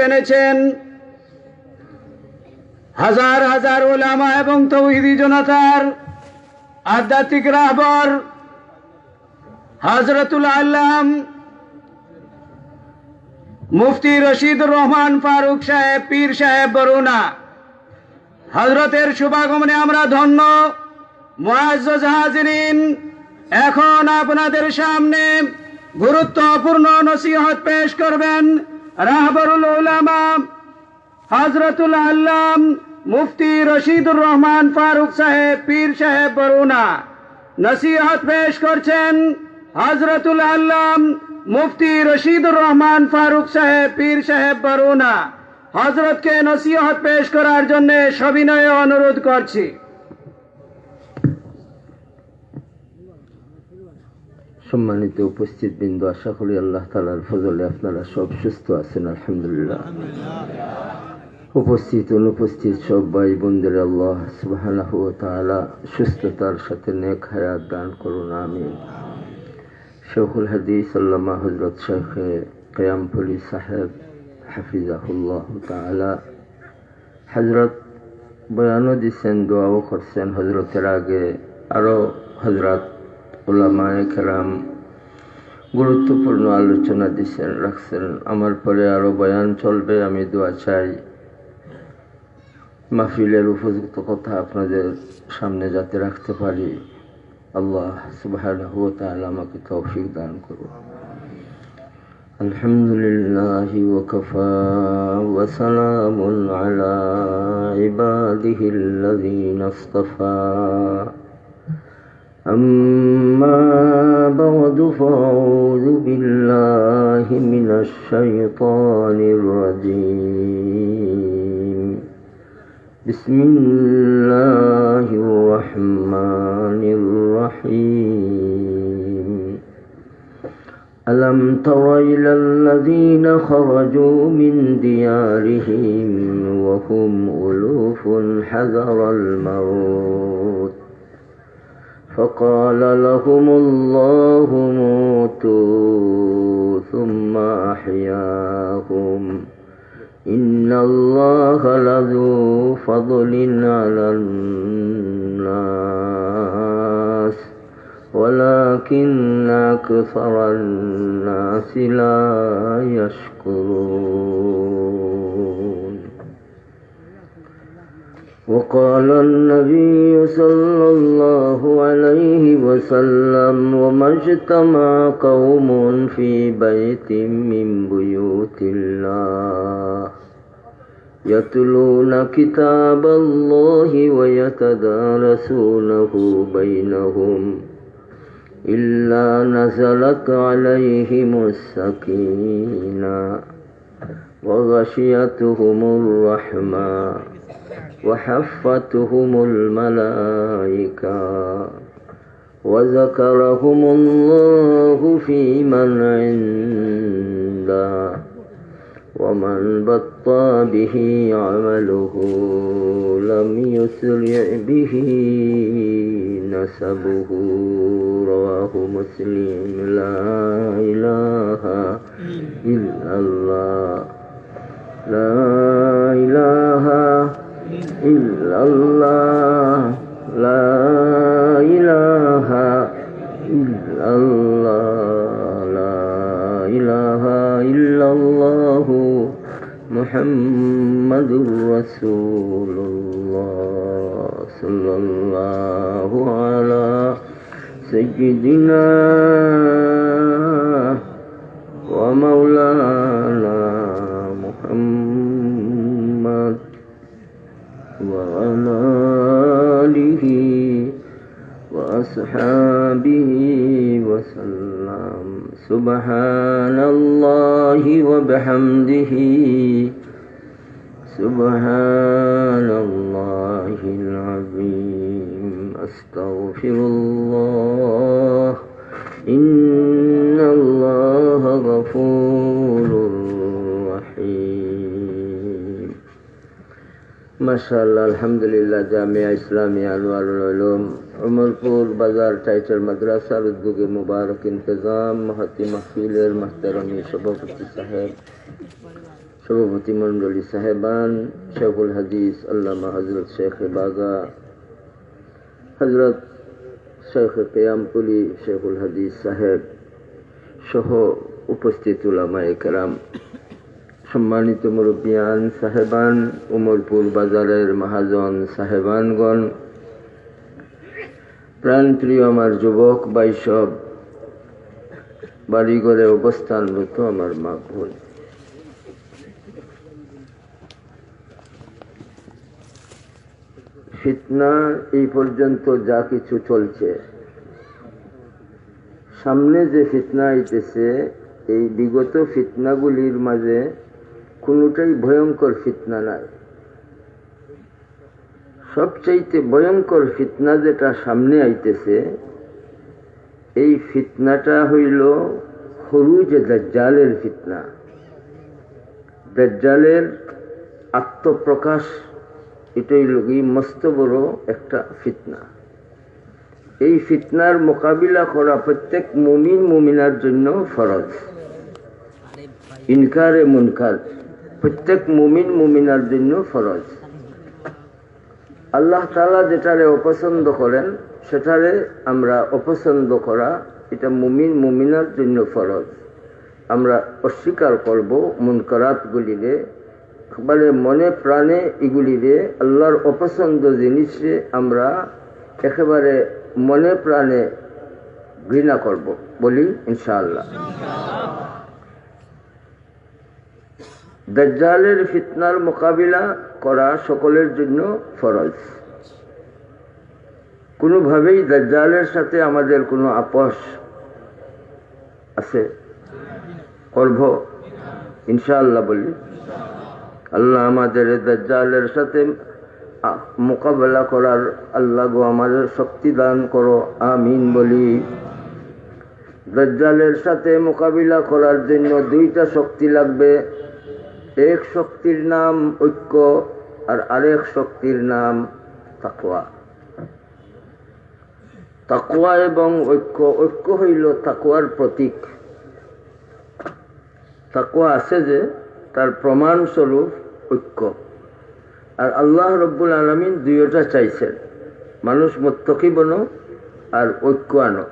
এনেছেন হাজার হাজার উলামা এবং তৌহিদি জনতার আধ্যাত্মিক রাহবর হযরতুল আল্লাম মুফতি রশিদুর রহমান ফারুক সাহেব পীর সাহেব বরুণা হযরতের শুভাগমনে আমরা ধন্য। মুআজ্জাজ হাজিরিন, এখন আপনাদের সামনে গুরুত্বপূর্ণ নসিহত পেশ করবেন রাহবরুল উলামা হযরতুল আল্লাম মুফতি রশিদুর রহমান ফারুক সাহেব পীর সাহেব বরুণা। নসিহত পেশ করছেন হযরতুল আল্লাম মুফতি রশিদুর রহমান ফারুক সাহেব পীর সাহেব বরুণা। হযরতকে নসিহত পেশ করার জন্য সবিনয়ে অনুরোধ করছি। সম্মানিত উপস্থিত বৃন্দ, আশা করি আল্লাহ তাআলার ফজলে আপনারা সব সুস্থ আছেন, আলহামদুলিল্লাহ। উপস্থিত অনুপস্থিত সব ভাই বোনদের আল্লাহ সুবহানাহু ওয়া তাআলা সুস্থতার সাথে নেক হায়াত দান করুন, আমিন। শেখুল হাদিস আল্লামা হযরত শেখ কিয়ামপুরি সাহেব হাফিজাহুল্লাহ তাআলা হযরত বয়ানও দিচ্ছেন, দোয়াও করছেন। হযরতের আগে আরো হযরত উলামায়ে কেরাম গুরুত্বপূর্ণ আলোচনা দিচ্ছেন, রাখছেন। আমার পরে আরো বয়ান চলবে। আমি দোয়া চাই মাহফিলের উপযুক্ত কথা আপনাদের সামনে যাতে রাখতে পারি, আল্লাহ সুবহানাহু ওয়া তাআলা আমাকে তৌফিক দান করুন। আলহামদুলিল্লাহি ওয়া কাফা ওয়া সালামুন আলা ইবাদিহিল্লাযীনা ইসতাফা। أما بعد فأعوذ بالله من الشيطان الرجيم. بسم الله الرحمن الرحيم. ألم تر إلى الذين خرجوا من ديارهم وهم ألوف حذر الموت فقال لهم الله موتوا ثم أحياهم إن الله لذو فضل على الناس ولكن أكثر الناس لا يشكرون. وقال النبي صلى الله عليه وسلم وما اجتمع قوم في بيت من بيوت الله يتلون كتاب الله ويتدارسونه بينهم إلا نزلت عليهم السكينة وغشيتهم الرحمة وحفتهم الملائكة وذكرهم الله في من عنده ومن بطأ به عمله لم يسرع به نسبه. رواه مسلم. لا إله إلا الله، لا إله إلا الله، لا إله إلا الله، لا إله إلا الله محمد رسول الله صلى الله على سيدنا ومولانا محمد وعلى آله وأصحابه وسلم. سبحان الله وبحمده سبحان الله العظيم. أستغفر الله إن الله غفور رحيم. মাশাআল্লাহ, আলহামদুলিল্লাহ। জামিয়া ইসলামিয়া আনোয়ারুল উলুম উমরপুর বাজার টাইটেল মাদ্রাসার উদ্যোগে মুবারক ইন্তজাম মহতি মাহফিলের মাহতারামি সভাপতি সাহেব, সভাপতি মণ্ডলী সাহেবান, শেখুল হাদিস আল্লামা হজরত শেখ বাগা, হজরত শেখ কেয়ামপুলি শেখুল হাদিস সাহেব সহ উপস্থিত উলামায়ে কেরাম, সম্মানিত মুরব্বিয়ান সাহেবান, উমরপুর বাজারের মহাজন সাহেবানগণ, প্রাণপ্রিয় আমার যুবক বাইসব, বাড়িঘরে অবস্থানরত আমার মা বোন, ফিতনা এই পর্যন্ত যা কিছু চলছে, সামনে যে ফিতনা আইতেছে, এই বিগত ফিতনাগুলির মাঝে কোনোটাই ভয়ঙ্কর ফিতনা নাই। সবচাইতে ভয়ঙ্কর ফিতনা যেটা সামনে আইতেছে, এই ফিতনাটা হইল খরুজ দাজ্জালের ফিতনা। দাজ্জালের আত্মপ্রকাশ, এটাই লগি মস্ত বড় একটা ফিতনা। এই ফিতনার মোকাবিলা করা প্রত্যেক মুমিন মুমিনার জন্য ফরজ। ইনকারে মুনকার প্রত্যেক মুমিন মুমিনার জন্য ফরজ। আল্লাহ তাআলা যেটারে অপছন্দ করেন সেটারে আমরা অপছন্দ করা, এটা মুমিন মুমিনার জন্য ফরজ। আমরা অস্বীকার করব মুনকারাত গুলিরে, একেবারে মনে প্রাণে এগুলিরে, আল্লাহর অপছন্দ জিনিসে আমরা একেবারে মনে প্রাণে ঘৃণা করব, বলি ইনশাআল্লাহ। দাজ্জালের ফিতনার মোকাবিলা করা সকলের জন্য ফরজ। কোনোভাবেই দাজ্জালের সাথে আমাদের কোনো আপোষ আছে? করব ইনশাআল্লাহ, বলি। আল্লাহ আমাদের দাজ্জালের সাথে মোকাবেলা করার আল্লাহ গো আমাদের শক্তি দান করো, আমিন বলি। দাজ্জালের সাথে মোকাবিলা করার জন্য দুইটা শক্তি লাগবে। এক শক্তির নাম ঐক্য, আর আরেক শক্তির নাম তাকওয়া। তাকওয়া এবং ঐক্য, ঐক্য হইল তাকওয়ার প্রতীক। তাকওয়া আছে যে তার প্রমাণ স্বরূপ ঐক্য। আর আল্লাহ রব্বুল আলামিন দুইটা চাইছেন, মানুষ মুত্তাকি বনো আর ঐক্য আনো।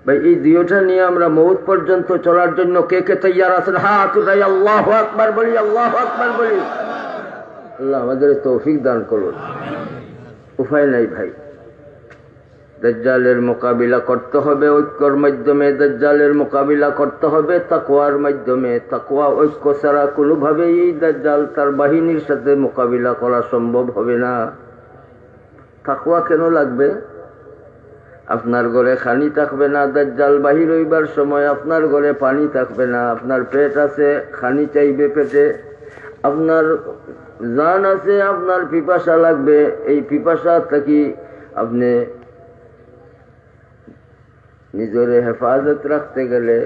ভাই, এই দুইটা নিয়ে আমরা মউত পর্যন্ত চলার জন্য কে কে তৈয়ার আছেন? হাত উঠাই আল্লাহু আকবার বলি, আল্লাহু আকবার বলি। আল্লাহ আমাদের তৌফিক দান করুন। উপায় নাই ভাই, দাজ্জালের মোকাবিলা করতে হবে ঐক্যর মাধ্যমে, দাজ্জালের মোকাবিলা করতে হবে তাকওয়ার মাধ্যমে। তাকওয়া ঐক্য ছাড়া কোনোভাবেই দাজ্জাল তার বাহিনীর সাথে মোকাবিলা করা সম্ভব হবে না। তাকওয়া কেন লাগবে? আপনার ঘরে খানি থাকবে না, দাজ্জাল বাহির হইবার সময় আপনার ঘরে পানি থাকবে না। আপনার পেট আছে, খানি চাইবে পেটে। আপনার জান আছে, আপনার পিপাসা লাগবে। এই পিপাসা থাকি আপনি নিজের হেফাজত রাখতে গেলে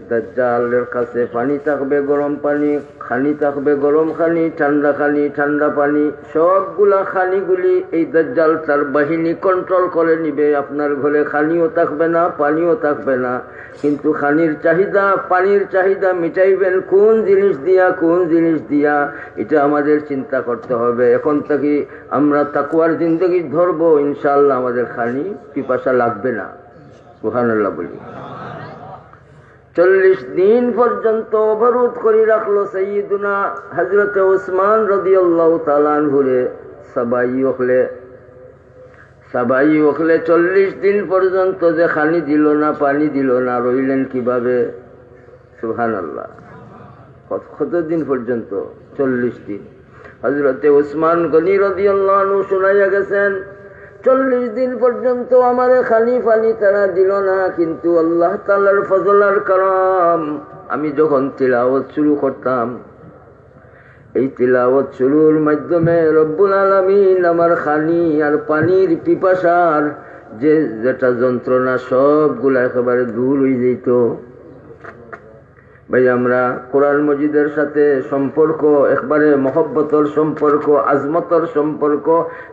দাজ্জালের কাছে পানি থাকবে, গরম পানি, খানি থাকবে, গরম খানি, ঠান্ডা পানি, সবগুলা খানিগুলি এই দাজ্জাল তার বাহিনী কন্ট্রোল করে নিবে। আপনার ঘরে খানিও থাকবে না, পানিও থাকবে না। কিন্তু খানির চাহিদা, পানির চাহিদা মিটাইবেন কোন জিনিস দিয়া, এটা আমাদের চিন্তা করতে হবে। এখন থেকে আমরা তাকওয়ার জিন্দগি ধরবো, ইনশাআল্লাহ আমাদের খানি পিপাসা লাগবে না। সুবহানাল্লাহ বলি। 40 দিন পর্যন্ত অবরোধ করে রাখলো সাইয়্যিদুনা হযরত উসমান রাদিয়াল্লাহু তাআলা আনহুরে সাবাই ওখলে 40 দিন পর্যন্ত যে খানি দিল না, পানি দিল না, রইলেন কিভাবে? সুবহানাল্লাহ। কতদিন পর্যন্ত? 40 দিন। হযরত উসমান গনি রাদিয়াল্লাহু আনহু শোনাইয়া গেছেন, 40 দিন পর্যন্ত আমারে খানি পানি তারা দিল না, কিন্তু আল্লাহ তাআলার ফজল আর করম, আমি যখন তিলাওয়াত শুরু করতাম, এই তিলাওয়াত শুরুর মাধ্যমে রব্বুল আলামিন আমার খানি আর পানির পিপাসার যেটা যন্ত্রণা সবগুলা একেবারে দূর হয়ে যেত। ভাই আমরা কোরআন মজিদের সাথে সম্পর্ক একবারে মহব্বতর সম্পর্ক, আজমতর সম্পর্ক,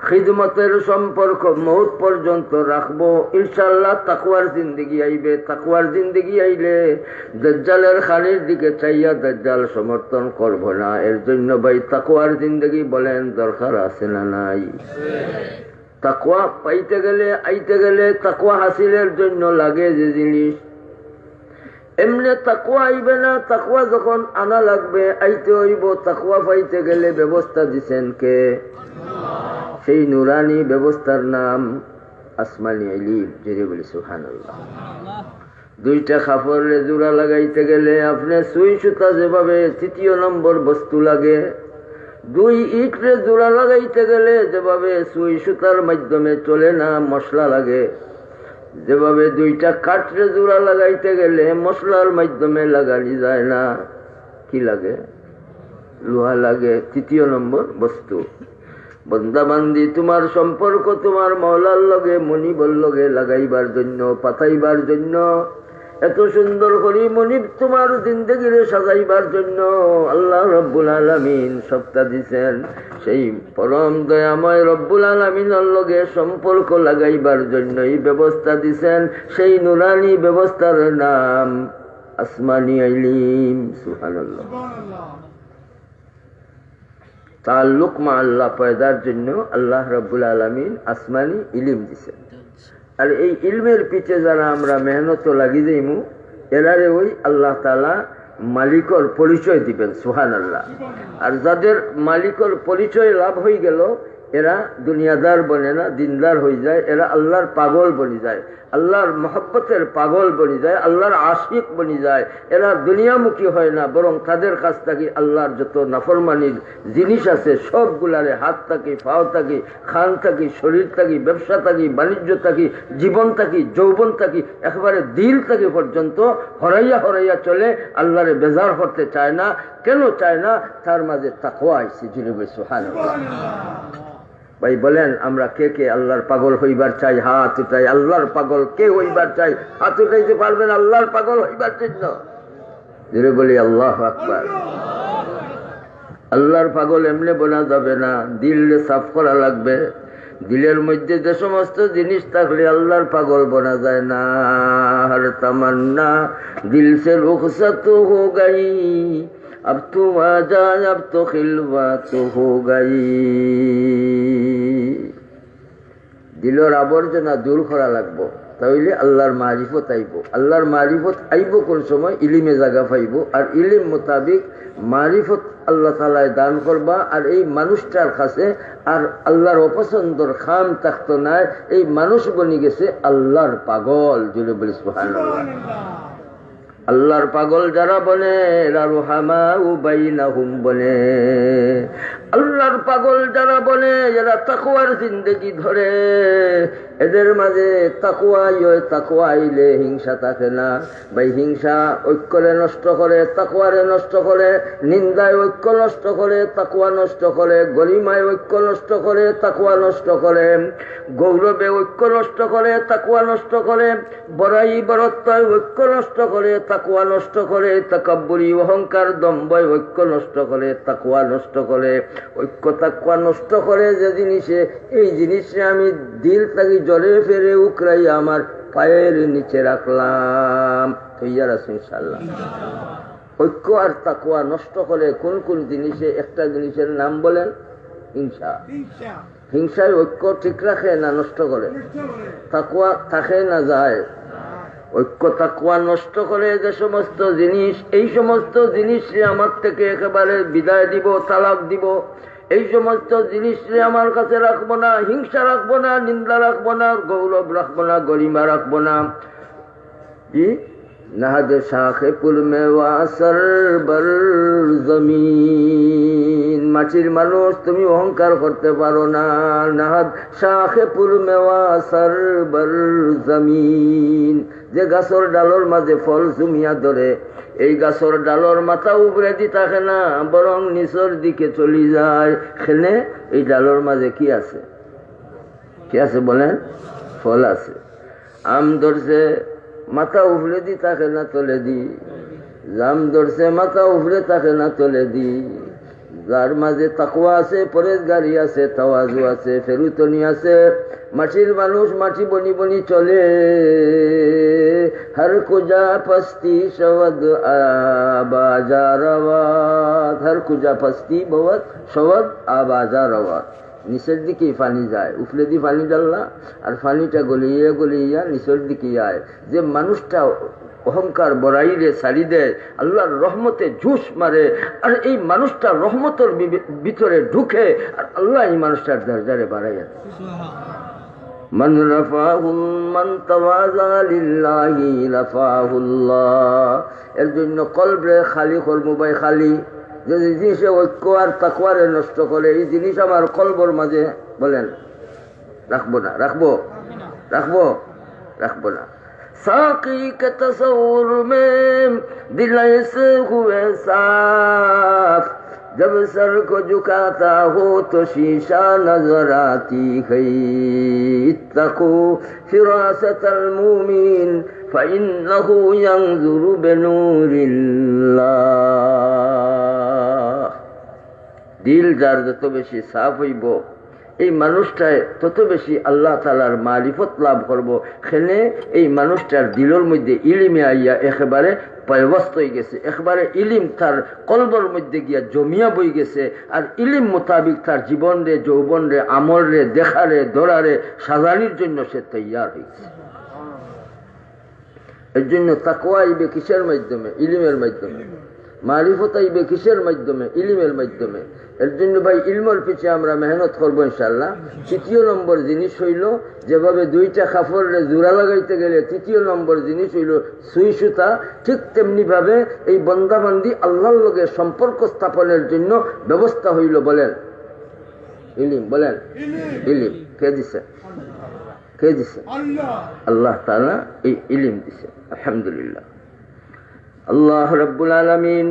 খিদমতের সম্পর্ক মৌত পর্যন্ত রাখবো ইনশাআল্লাহ। তাকওয়ার জিন্দেগি আইবে, তাকওয়ার জিন্দেগি আইলে দাজ্জালের খানির দিকে চাইয়া দাজ্জাল সমর্থন করব না। এর জন্য ভাই তাকওয়ার জিন্দেগি বলেন দরকার আছে না নাই? তাকওয়া পাইতে গেলে আইতে গেলে তাকওয়া হাসিলের জন্য লাগে যে জিনিস, এমনি তাকওয়া আইবে না। তাকওয়া যখন আনা লাগবে আইতে হইব। তাকওয়া পাইতে গেলে ব্যবস্থা দিছেন কে? সেই নুরানি ব্যবস্থার নাম আসমানি ইলম। জেরে বলি সুবহানাল্লাহ। দুইটা কাপড়ে জোড়া লাগাইতে গেলে আপনি সুই সুতা যেভাবে তৃতীয় নম্বর বস্তু লাগে, দুই ইটরে জোড়া লাগাইতে গেলে যেভাবে সুই সুতার মাধ্যমে চলে না, মশলা লাগে। যেভাবে দুইটা কাঠরে জোড়া লাগাইতে গেলে মশলার মাধ্যমে লাগানি যায় না, কি লাগে? লোহা লাগে, তৃতীয় নম্বর বস্তু। বন্দাবান্দি তোমার সম্পর্ক তোমার মওলার লগে, মনিবর লগে লাগাইবার জন্য, পাতাইবার জন্য, এত সুন্দর করে মনিব তোমার জিন্দেগিরে সাজাইবার জন্য আল্লাহ রব্বুল আলামিন সপ্তাহ দিছেন। সেই পরম দয়াময় রব্বুল আলামিনের লগে সম্পর্ক লাগাইবার জন্য এই ব্যবস্থা দিছেন। সেই নুরানি ব্যবস্থার নাম আসমানি ইলম। সুবহানাল্লাহ। তাল্লুক মা আল্লাহ পয়দার জন্য আল্লাহ রব্বুল আলামিন আসমানি ইলম দিছেন। আর এই ইলমের পিছে যারা আমরা মেহনত লাগি যাইমু, এরারে ওই আল্লাহ তাআলা মালিকর পরিচয় দিবেন। সুবহানাল্লাহ। আর যাদের মালিকর পরিচয় লাভ হয়ে গেল, এরা দুনিয়াদার বনে না, দিনদার হয়ে যায়। এরা আল্লাহর পাগল বনি যায়, আল্লাহর মহব্বতের পাগল বনি যায়, আল্লাহর আশিক বনি যায়। এরা দুনিয়ামুখী হয় না, বরং তাদের কাছ থেকে আল্লাহর যত নাফরমানির জিনিস আছে সবগুলারে হাত থাকি, পাও থাকি, খান থাকি, শরীর থাকি, ব্যবসা থাকি, বাণিজ্য থাকি, জীবন থাকি, যৌবন থাকি, একেবারে দিল থাকি পর্যন্ত হরাইয়া হরাইয়া চলে। আল্লাহরে বেজার করতে চায় না। কেন চায় না? তার মাঝে তাকওয়া আইছে। জুড়ে সুবহানাল্লাহ। ভাই বলেন আমরা কে কে আল্লাহর পাগল হইবার চাই? হাত উঠাই। আল্লাহর পাগল কে হইবার চাই? হাত উঠাইতে পারবেন আল্লাহর পাগল হইবার জন্য? জোরে বলি আল্লাহু আকবার। আল্লাহর পাগল এমনি বলা যাবে না, দিল সাফ করা লাগবে। দিলের মধ্যে যে সমস্ত জিনিস থাকলে আল্লাহর পাগল বনা যায় না। হর তামান্না দিল সে রুখসত হো গই, अब तो आजा, अब तो खिलवत हो गई। দিলের আবর্জনা দূর করা লাগবো, তাইলে আল্লাহর মারিফত আইব। আল্লাহর মারিফত আইব কোন সময়? ইলিমে জায়গা পাইব। আর ইলিম মোতাবিক মারিফত আল্লাহ তাআলায় দান করবা। আর এই মানুষটার কাছে আর আল্লাহর অপছন্দর খাম থাকতো না। এই মানুষ বনি গেছে আল্লাহর পাগল। জুড়ে বলি সুবহানাল্লাহ। আল্লাহর পাগল যারা বনে এরা রুহামাউ বাইনাহুম বনে। আল্লাহর পাগল যারা বনে এরা তাকওয়ার জিন্দেগি ধরে। এদের মাঝে তাকওয়া আইলে হিংসা থাকে না। ভাই হিংসা ঐক্যরে নষ্ট করে, তাকওয়ারে নষ্ট করে। নিন্দায় ঐক্য নষ্ট করে, তাকওয়া নষ্ট করে। গরিমায় ঐক্য নষ্ট করে, তাকওয়া নষ্ট করে। গৌরবে ঐক্য নষ্ট করে, তাকওয়া নষ্ট করে। বড়াই বড়ত্বয় ঐক্য নষ্ট করে, তাকওয়া নষ্ট করে। তাকাব্বুরি অহংকার দম্ভয় ঐক্য নষ্ট করে, তাকওয়া নষ্ট করে। ঐক্য তাকওয়া নষ্ট করে যে জিনিসে, এই জিনিসে আমি দিল থাকি জলে ফেরে উকরাই আমার পায়ের নিচে রাখলাম। তৈয়ার আছে ইনশাআল্লাহ। ঐক্য আর তাকওয়া নষ্ট করে কোন কোন জিনিসে? একটা জিনিসের নাম বলেন। হিংসা। হিংসায় ঐক্য ঠিক রাখে না নষ্ট করে? তাকওয়া থাকে না যায়? ঐক্য তাকওয়া নষ্ট করে যে সমস্ত জিনিস, এই সমস্ত জিনিসে আমার থেকে একেবারে বিদায় দিব, তালাক দিব। এই সমস্ত জিনিসে আমার কাছে রাখবো না। হিংসা রাখবো না, নিন্দা রাখবো না, গৌরব রাখবো না, গরিমা রাখবো না। কি নাহাদ শাখে পুল মে ওয়াসর বর জমিন। মাটির মানুষ, তুমি অহংকার করতে পারো না। নাহাদ শাখে পুল মে ওয়াসর বর জমিন। যে গাছর ডালর মাঝে ফল জুমিয়া ধরে, এই গাছর ডালর মাথা উপরে দি থাকে না, বরং নিচের দিকে চলি যায়। খেলে এই ডালর মাঝে কি আছে? কি আছে বলেন? ফল আছে। আম ধরছে, মাথা উপরে দি থাকে না তলে দি। জাম ধরছে মাথা উপরে থাকে না তলে দি, যার মাঝে তাকওয়া আছে, পরেজগারি আছে, তাওয়াজু আছে, ফেরুতনি আছে, মাটির মানুষ মাটি বনি বনি চলে, হর কুজা পস্তি সবদ আবাজারাবাদ, হর কুজা পস্তি ববদ সবদ আবাজারাবাদ। নিচের দিকে পানি যায়, উপরে দিয়ে পানি ডাললা আর পানিটা গলিয়ে গলিয়া নিচের দিকে যায়। যে মানুষটা অহংকার বড়াইরে ছাড়ি দেয়, আল্লাহর রহমতে ঝুস মারে, আর এই মানুষটা রহমতের ভিতরে ঢুকে, আর আল্লাহ এই মানুষটার দরজারে বাড়াইয়া দেয়। মান রাফাহুল মান তাওয়াজা লিল্লাহি রাফাহুল্লাহ। এর জন্য কলবে খালি করবো ভাই, খালি যে জিনিসে ঐক্য আর তাকওয়ারে নষ্ট করে, এই জিনিস আমার কলবর মাঝে বলেন রাখবো না, রাখবো রাখবো রাখবো না। साकी के तस्वुर में दिल ऐसे हुए साफ, जब सर को झुकाता हो तो शीशा नजर आती है। इत्तकू फिरासतल मुमिन फइन्नहु यंजुरु बिनूरिल्लाह। दिल जार যত বেশি সাফ হইব, এই মানুষটায় তত বেশি আল্লাহ তাআলার মারিফত লাভ করব। খেলে এই মানুষটার দিলের মধ্যে ইলিমে আইয়া একেবারে পয়বস্ত হয়ে গেছে, একেবারে ইলিম তার কলবর মধ্যে গিয়া জমিয়া বই গেছে, আর ইলিম মোতাবিক তার জীবন রে, যৌবন রে, আমল রে, দেখারে, দৌড়ারে সাজানির জন্য সে তৈয়ার হয়েছে। এর জন্য তাকওয়া আইবে কিসের মাধ্যমে? ইলিমের মাধ্যমে। মারিফত আইবে কিসের মাধ্যমে? ইলিমের মাধ্যমে। এর জন্য ভাই ইলমের পিছিয়ে আমরা মেহনত করবো ইনশাল্লাহ। তৃতীয় নম্বর জিনিস হইল, যেভাবে দুইটা কাপড়ে জোড়া লাগাইতে গেলে তৃতীয় নম্বর জিনিস হইল সুই সুতা, ঠিক তেমনি ভাবে এই বন্দাবান্দি আল্লাহর লগে সম্পর্ক স্থাপনের জন্য ব্যবস্থা হইল বলেন ইলিম। বলেন ইলিম। কে দিছে? কে দিছে? আল্লাহ তাআলা এই ইলিম দিছে। আলহামদুলিল্লাহ। আল্লাহ রাব্বুল আলামিন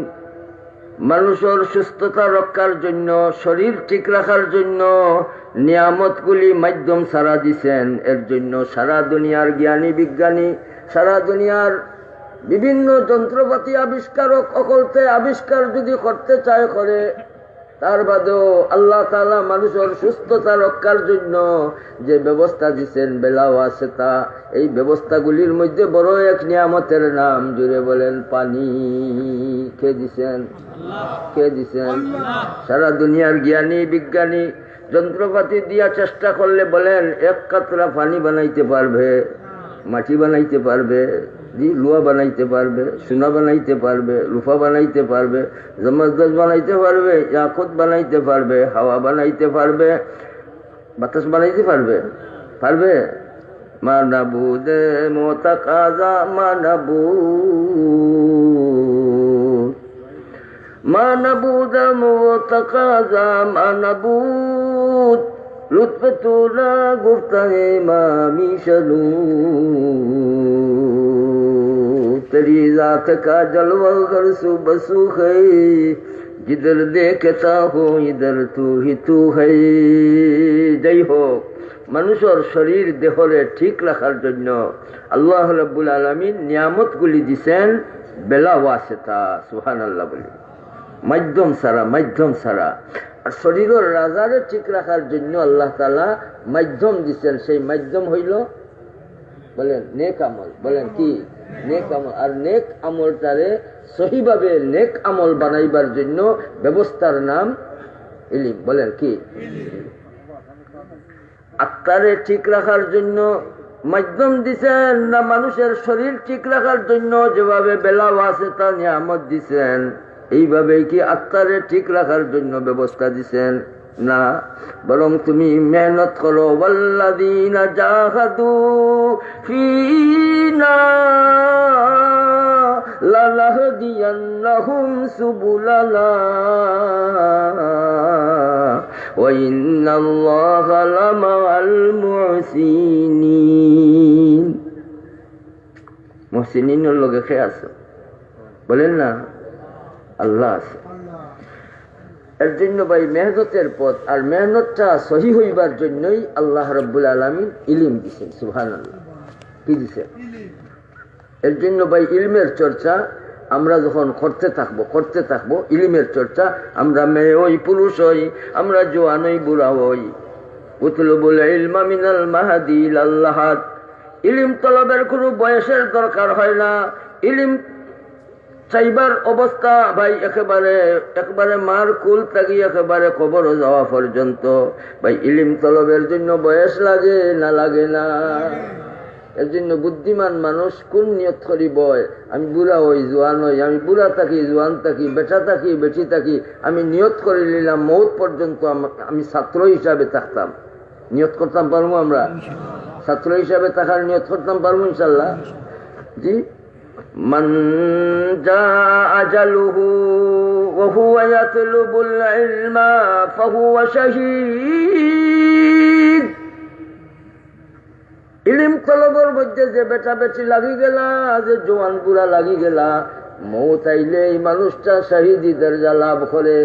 মানুষের সুস্থতা রক্ষার জন্য, শরীর ঠিক রাখার জন্য নিয়ামতগুলি মাধ্যম সারা দিছেন। এর জন্য সারা দুনিয়ার জ্ঞানী বিজ্ঞানী, সারা দুনিয়ার বিভিন্ন যন্ত্রপাতি আবিষ্কারক অকলতে আবিষ্কার যদি করতে চায় করে, তার বাদেও আল্লাহ তাআলা মানুষের সুস্থতা রক্ষার জন্য যে ব্যবস্থা দিচ্ছেন বেলাও আছে তা। এই ব্যবস্থাগুলির মধ্যে বড় এক নিয়ামতের নাম জুড়ে বলেন পানি। কে দিছেন? কে দিছেন? সারা দুনিয়ার জ্ঞানী বিজ্ঞানী যন্ত্রপাতি দিয়া চেষ্টা করলে বলেন এক কাতরা পানি বানাইতে পারবে, মাটি বানাইতে পারবে, লোহা বানাইতে পারবে, সোনা বানাইতে পারবে, রূপা বানাইতে পারবে, জমজদজ বানাইতে পারবে, ইয়াকুত বানাইতে পারবে, হাওয়া বানাইতে পারবে, বাতাস বানাইতে পারবে, পারবে? মানাবুদ মোতাকাজা মানাবুদ, মানাবুদ মোতাকাজা মানাবুদ, লুৎফ তোলা গুফতায়ে ইমামি शनूद, तेरी जात का जलवा गरसू बसू है, जिधर देखता हो इधर तू ही तू है। যাই হোক, মানুষের শরীর দেহরে ঠিক রাখার জন্য আল্লাহ রাব্বুল আলামিন নিয়ামতগুলি দিছেন বেলা ওয়াসিতা। সুবহানাল্লাহ বলি, মাধ্যম ছাড়া, মাধ্যম ছাড়া। আর শরীরের রাজারে ঠিক রাখার জন্য আল্লাহ তাআলা মাধ্যম দিচ্ছেন। সেই মাধ্যম হইল বলেন নেক আমল। বলেন কি? নেক আমল। আর নেক আমলটারে সহিভাবে নেক আমল বানাইবার জন্য ব্যবস্থার নাম ইলম। বলেন কি? আত্মারে ঠিক রাখার জন্য মাধ্যম দিছেন, না মানুষের শরীর ঠিক রাখার জন্য যেভাবে বেলা আছে তা নিয়ামত দিছেন, এইভাবেই কি আত্মারে ঠিক রাখার জন্য ব্যবস্থা দিছেন? না, বরং তুমি মেহনত করো। ওয়াল্লাযীনা জাহাদু ফীনা লানাহদিয়ান্নাহুম সুবুলানা ওয়া ইন্নাল্লাহা লামাআল মুহসিনিন। মুহসিনিনের লগে কে আছে? বলেন না, আল্লাহ আছে। এর জন্য ভাই মেহনতের পথ, আর মেহনতটা সহি হইবার জন্যই আল্লাহ রাব্বুল আলামিন ইলম দিছেন। সুবহানাল্লাহ। কি দিছেন? এর জন্য ভাই ইলমের চর্চা আমরা যখন করতে থাকবো ইলিমের চর্চা, আমরা মেয়ে হই, পুরুষ হই, আমরা জোয়ান হই, বুড়া হই। উতলুবুল ইলমা মিনাল মাহাদি ইলাল লাহাদ। ইলিম তলবের কোনো বয়সের দরকার হয় না। ইলিম চাইবার অবস্থা ভাই একেবারে মার কুল থাকি একেবারে কবর যাওয়া পর্যন্ত ভাই ইলিম তলবের জন্য বয়স লাগে না লাগে না? এর জন্য বুদ্ধিমান মানুষ কোন নিয়ত করি বয়, আমি বুড়া হই, জোয়ান হই, আমি বুড়া থাকি, জোয়ান থাকি, বেটা থাকি, বেটি থাকি, আমি নিয়ত করে নিলাম মৌত পর্যন্ত আমি ছাত্র হিসাবে থাকতাম। নিয়ত করতাম পারবো? আমরা ছাত্র হিসাবে থাকার নিয়ত করতাম পারবো ইনশাল্লাহ? জি। মান জাআ আজালুহু ওয়া হুয়া ইয়াতলুবুল ইলমা ফাহুয়া শাহীদ। ইলিম তলবের মধ্যে যে বেটা বেটি লাগি গেলা, যে জোয়ান বুড়া লাগি গেলা, মৌত আইলে এই মানুষটা শহীদি দরজা লাভ করে।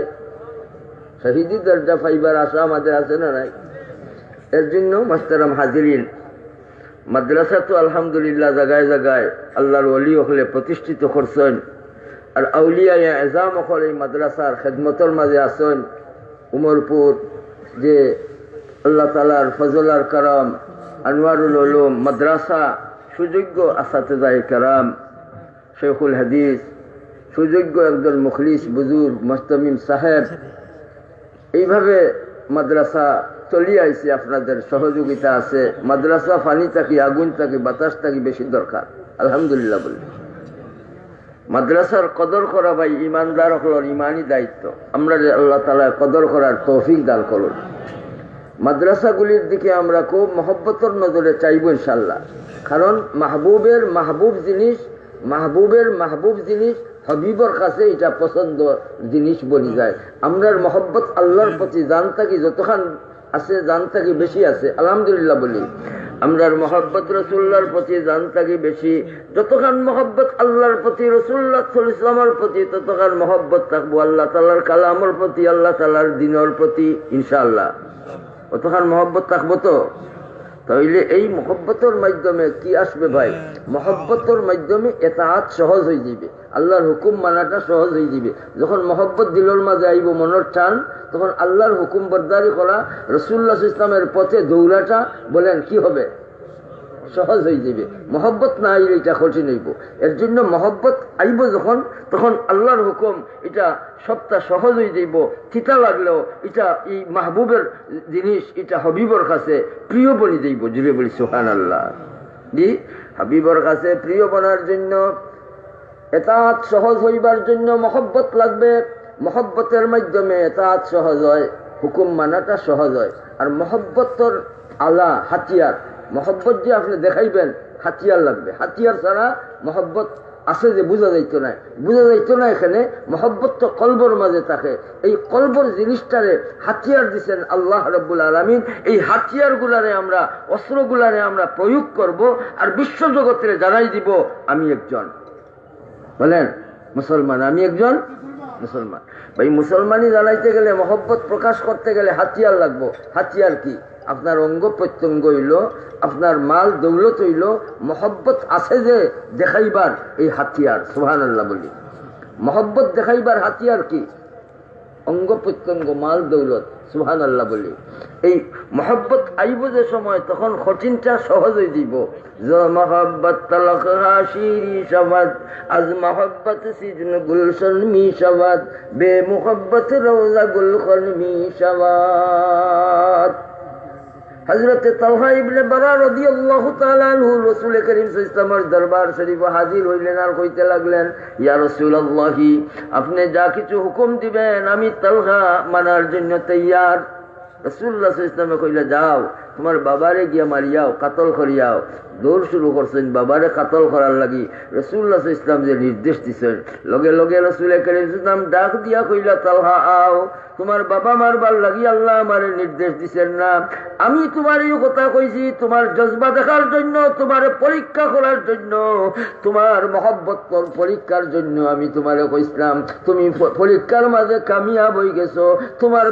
শহীদি দরজা পাইবার আশা আমাদের আছে না নাই? এর জন্য মাস্তারাম হাজিরিন, মাদ্রাসা তো আলহামদুলিল্লাহ জায়গায় জায়গায় আল্লাহর ওলি হলে প্রতিষ্ঠিত করছেন, আর আউলিয়া এজাম হলে এই মাদ্রাসার খেদমতর মাঝে আসেন। উমরপুর যে আল্লাহ তাআলার ফজল আর কারাম আনোয়ারুল উলুম মাদ্রাসা, সুযোগ্য আসাতেজায়ে কেরাম, শেখুল হাদিস, সুযোগ্য একজন মুখলিস বুজুর্গ মুস্তামিম সাহেব, এইভাবে মাদ্রাসা চলিয়ে আইছে। আপনাদের সহযোগিতা আছে। মাদ্রাসা পানি থাকি, আগুন থাকি, বাতাস থাকি বেশি দরকার, আলহামদুলিল্লাহ বলি। মাদ্রাসার কদর করা ভাই ইমানদার হলোর ইমানই দায়িত্ব। আমরা আল্লাহ তাআলা কদর করার তৌফিক দান করুন। মাদ্রাসাগুলির দিকে আমরা খুব মহব্বতের নজরে চাইব ইনশাল্লাহ। কারণ মাহবুবের মাহবুব জিনিস হবিবর কাছে এটা পছন্দ জিনিস বলি যায়। আমরার মহব্বত আল্লাহর প্রতি জান থাকি যতখান আছে, জান থাকি বেশি আছে, আলহামদুলিল্লাহ বলি। আমরার মহব্বত রসুল্লাহর প্রতি জান থাকি বেশি। যতখান মহব্বত আল্লাহর প্রতি, রসুল্লাহ সাল্লাল্লাহু আলাইহি ওয়াসাল্লামের প্রতি, ততখান মহব্বত থাকবো আল্লাহ তাআলার কালামের প্রতি, আল্লাহ তাআলার দ্বীনের প্রতি ইনশাআল্লাহ। অতখান মহব্বত থাকবো তো। তাইলে এই মহব্বতের মাধ্যমে কি আসবে ভাই? মহব্বতের মাধ্যমে এতাআত সহজ হয়ে যাবে, আল্লাহর হুকুম মানাটা সহজ হয়ে যাবে। যখন মহব্বত দিলের মাঝে আইব মনের টান, তখন আল্লাহর হুকুম বরদারি করা, রাসূলুল্লাহ সাল্লাল্লাহু আলাইহি ওয়াসাল্লামের পথে দৌড়াটা বলেন কি হবে? সহজ হয়ে যাবে। মহব্বত না আইলে এটা কঠিন হইব। এর জন্য মহব্বত আইব যখন, তখন আল্লাহর হুকুম এটা সবটা সহজ হয়ে যাইব। থিতা লাগলেও এটা এই মাহবুবের জিনিস, এটা হাবিবর কাছে প্রিয় বনি যাইব। জুড়ে বলি সুবহানাল্লাহ। জি, হাবিবর কাছে প্রিয় বনার জন্য, এতাআত সহজ হইবার জন্য মহব্বত লাগবে। মহব্বতের মাধ্যমে এতাআত সহজ হয়, হুকুম মানাটা সহজ হয়। আর মহব্বতর আলা হাতিয়ার, মহব্বত যে আপনি দেখাইবেন হাতিয়ার লাগবে। হাতিয়ার ছাড়া মহব্বত আছে যে বোঝা যাইতো না। এখানে মহব্বত তো কলবর মাঝে থাকে। এই কলবর জিনিসটারে হাতিয়ার দিচ্ছেন আল্লাহ রাব্বুল আলামিন। এই হাতিয়ার গুলারে আমরা, অস্ত্রগুলারে আমরা প্রয়োগ করব, আর বিশ্ব জগতের জানাই দিব আমি একজন, বলেন মুসলমান, আমি একজন মুসলমান। ভাই মুসলমানই জানাইতে গেলে, মহব্বত প্রকাশ করতে গেলে হাতিয়ার লাগবো। হাতিয়ার কি? আপনার অঙ্গ প্রত্যঙ্গ হইল, আপনার মাল দৌলত হইল, মহব্বত আছে যে দেখাইবার এই হাতিয়ার। সুবহানাল্লাহ বলি। মহব্বত দেখাইবার হাতিয়ার কি? অঙ্গ প্রত্যঙ্গ, মাল দৌলত। সুবহানাল্লাহ বলি। এই মহব্বত আইব যে সময়, তখন কঠিনটা সহজ হয়ে দিব। মহব্বত তলক হাসিরি সবাদ, আজ মহব্বত সিজন গুলশন মি সবাদ, বে মুহব্বত রওজা গুলখন মি সবাদ। হযরত তালহা ইবনে বারা রাদিয়াল্লাহু তাআলা আনহু রাসূল করিম সাল্লাল্লাহু আলাইহি ওয়াসাল্লামের দরবার শরীফে হাজির হইলেন, আর কইতে লাগলেন, ইয়া রাসূলুল্লাহ, আপনি যা কিছু হুকুম দিবেন আমি তালহা মানার জন্য তৈয়ার। রাসূলুল্লাহ সাল্লাল্লাহু আলাইহি ওয়াসাল্লাম কইলা, যাও তোমার বাবারে গিয়া মারিয়াও, কাতল করিয়াও। দৌড় শুরু করছেন বাবারে কাতল করার লাগি। রাসূলুল্লাহ সাল্লাল্লাহু আলাইহি ওয়াসাল্লাম যে নির্দেশ দিচ্ছেন, লগে লগে রাসূল করিম সাল্লাল্লাহু আলাইহি ওয়াসাল্লাম ডাক দিয়া কইলা, তালহা আও, তোমার বাবা মারবার লাগি আল্লাহ আমারে নির্দেশ দিচ্ছেন না। আমি তোমার এই কথা কইছি তোমার জজবা দেখার জন্য, তোমার পরীক্ষা করার জন্য, তোমার মহব্বত পরীক্ষার জন্য আমি তোমারে কইছিলাম। তুমি পরীক্ষার মাঝে কামিয়াব হয়ে গেছো। তোমার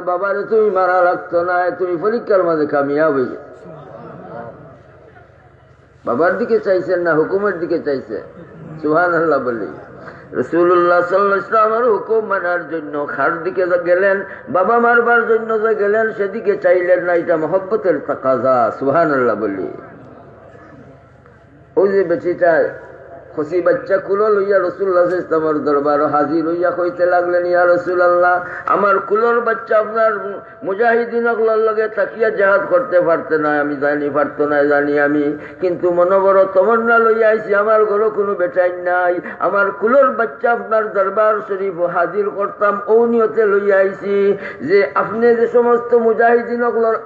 বাবারে তুমি মারা লাগতো না, তুমি পরীক্ষার মাঝে কামিয়াব হয়ে গেছো। বাবার দিকে চাইছেন না হুকুমের দিকে চাইছে? সুবহানাল্লাহ বলি। রাসূলুল্লাহ সাল্লাল্লাহু আলাইহি ওয়াসাল্লামের হুকুম মানার জন্য খার দিকে গেলেন, বাবা মারবার জন্য যে গেলেন সেদিকে চাইলেন না, এটা মহব্বতের তাকাজা। সুবহানাল্লাহ বলি। ওই যে বেটিটা খুশি বাচ্চা কুলো লইয়া রাসূলুল্লাহ সাল্লাল্লাহু আলাইহি ওয়াসাল্লামের দরবারে হাজির হইয়া কইতে লাগলেন, ইয়া রাসূলুল্লাহ, আমার কুলোর বাচ্চা আপনার মুজাহিদিনগুলোর লগে তাকিয়া জিহাদ করতে পারতে না, আমি জানি পারতো না, জানি আমি, কিন্তু মনে বড় তমন্না লইয়া আইছি, আমার ঘরে কোনো বেটাই নাই, আমার কুলোর বাচ্চা আপনার দরবার শরীফ হাজির করতাম, ও নিয়তে লইয়া আইছি যে আপনি যে সমস্ত মুজাহিদিনগুলোর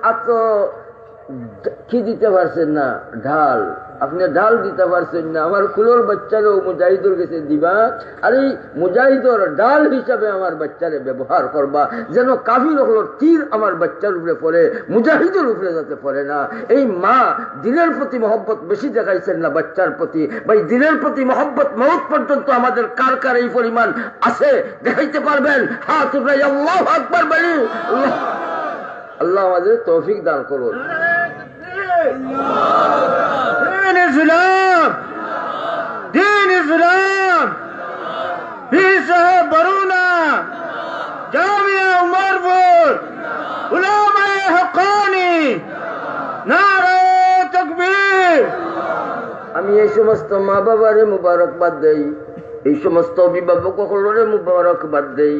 কি দিতে পারছেন না, ঢাল, আপনি ঢাল দিতে পারছেন না, আমার কুলোর বাচ্চারও মুজাহিদুর কাছে দিবা, আর এই মুজাহিদর ঢাল হিসাবে আমার বাচ্চারে ব্যবহার করবা, যেন কাফির হলোর তীর আমার বাচ্চার উপরে পড়ে, মুজাহিদের উপরে যাতে পড়ে না। এই মা দিনের প্রতি মহব্বত বেশি দেখাইছেন না বাচ্চার প্রতি। ভাই, দিনের প্রতি মহব্বত মউত পর্যন্ত আমাদের কার কার এই পরিমাণ আছে দেখাইতে পারবেন? হাত উঠাই আল্লাহু আকবার বলি। আল্লাহ আমাদের তৌফিক দান করুন। دين اسلام دين اسلام پیر صاحب برونا جامعہ عمرپور علماء حقانی نعرہ تکبیر। আমি এই সমস্ত মা বাবারে মুবারকবাদ দেই, এই সমস্ত অভিভাবক সকলরে মুবারকবাদ দেই,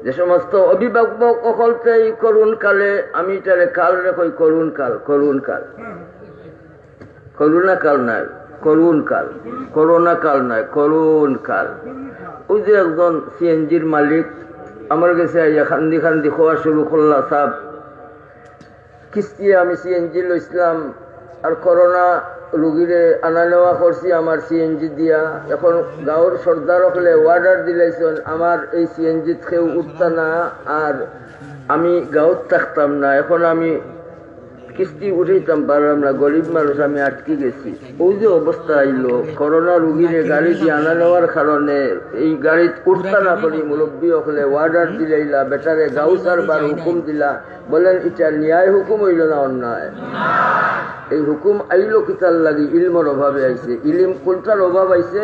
যে সমস্ত অভিভাবক সকলকে এই করুণ কালে, আমি তারে কাল রেখই করুণ কাল, করুণ কাল, করুণা কাল নাই, করুণ কাল, করোনা কাল নাই, করুণ কাল। ওই যে একজন সিএনজির মালিক আমার কাছে আইয়া খান্দি খান্দি খোয়া শুরু করলা, সাহ কিস্তি আমি সিএনজি লইছিলাম, আর করোনা রুগীরে আনা নেওয়া করছি আমার সিএনজি দিয়া, এখন গাঁৱৰ সর্দার হলে অর্ডার দিলাইছেন আমার এই সিএনজি কেউ উঠতা না, আর আমি গাঁৱত থাকতাম না, এখন আমি কিস্তি উঠাইতাম পারলাম না, গরিব মানুষ, আমি আটকে গেছি। ওই যে অবস্থা আইলো, করোনা রুগীরে গাড়ি দিয়ে আনা নেওয়ার কারণে এই গাড়িত উঠতা না করি মুরব্বী হলে অর্ডার দিলাইলা, বেটারে গাঁও সারবার হুকুম দিলা, বলেন এটা ন্যায় হুকুম হইল না অন্যায়? এই হুকুম আইলো কিতার লাগি? ইলমের অভাবে আইছে। ইলিম কোনটার অভাব আইছে?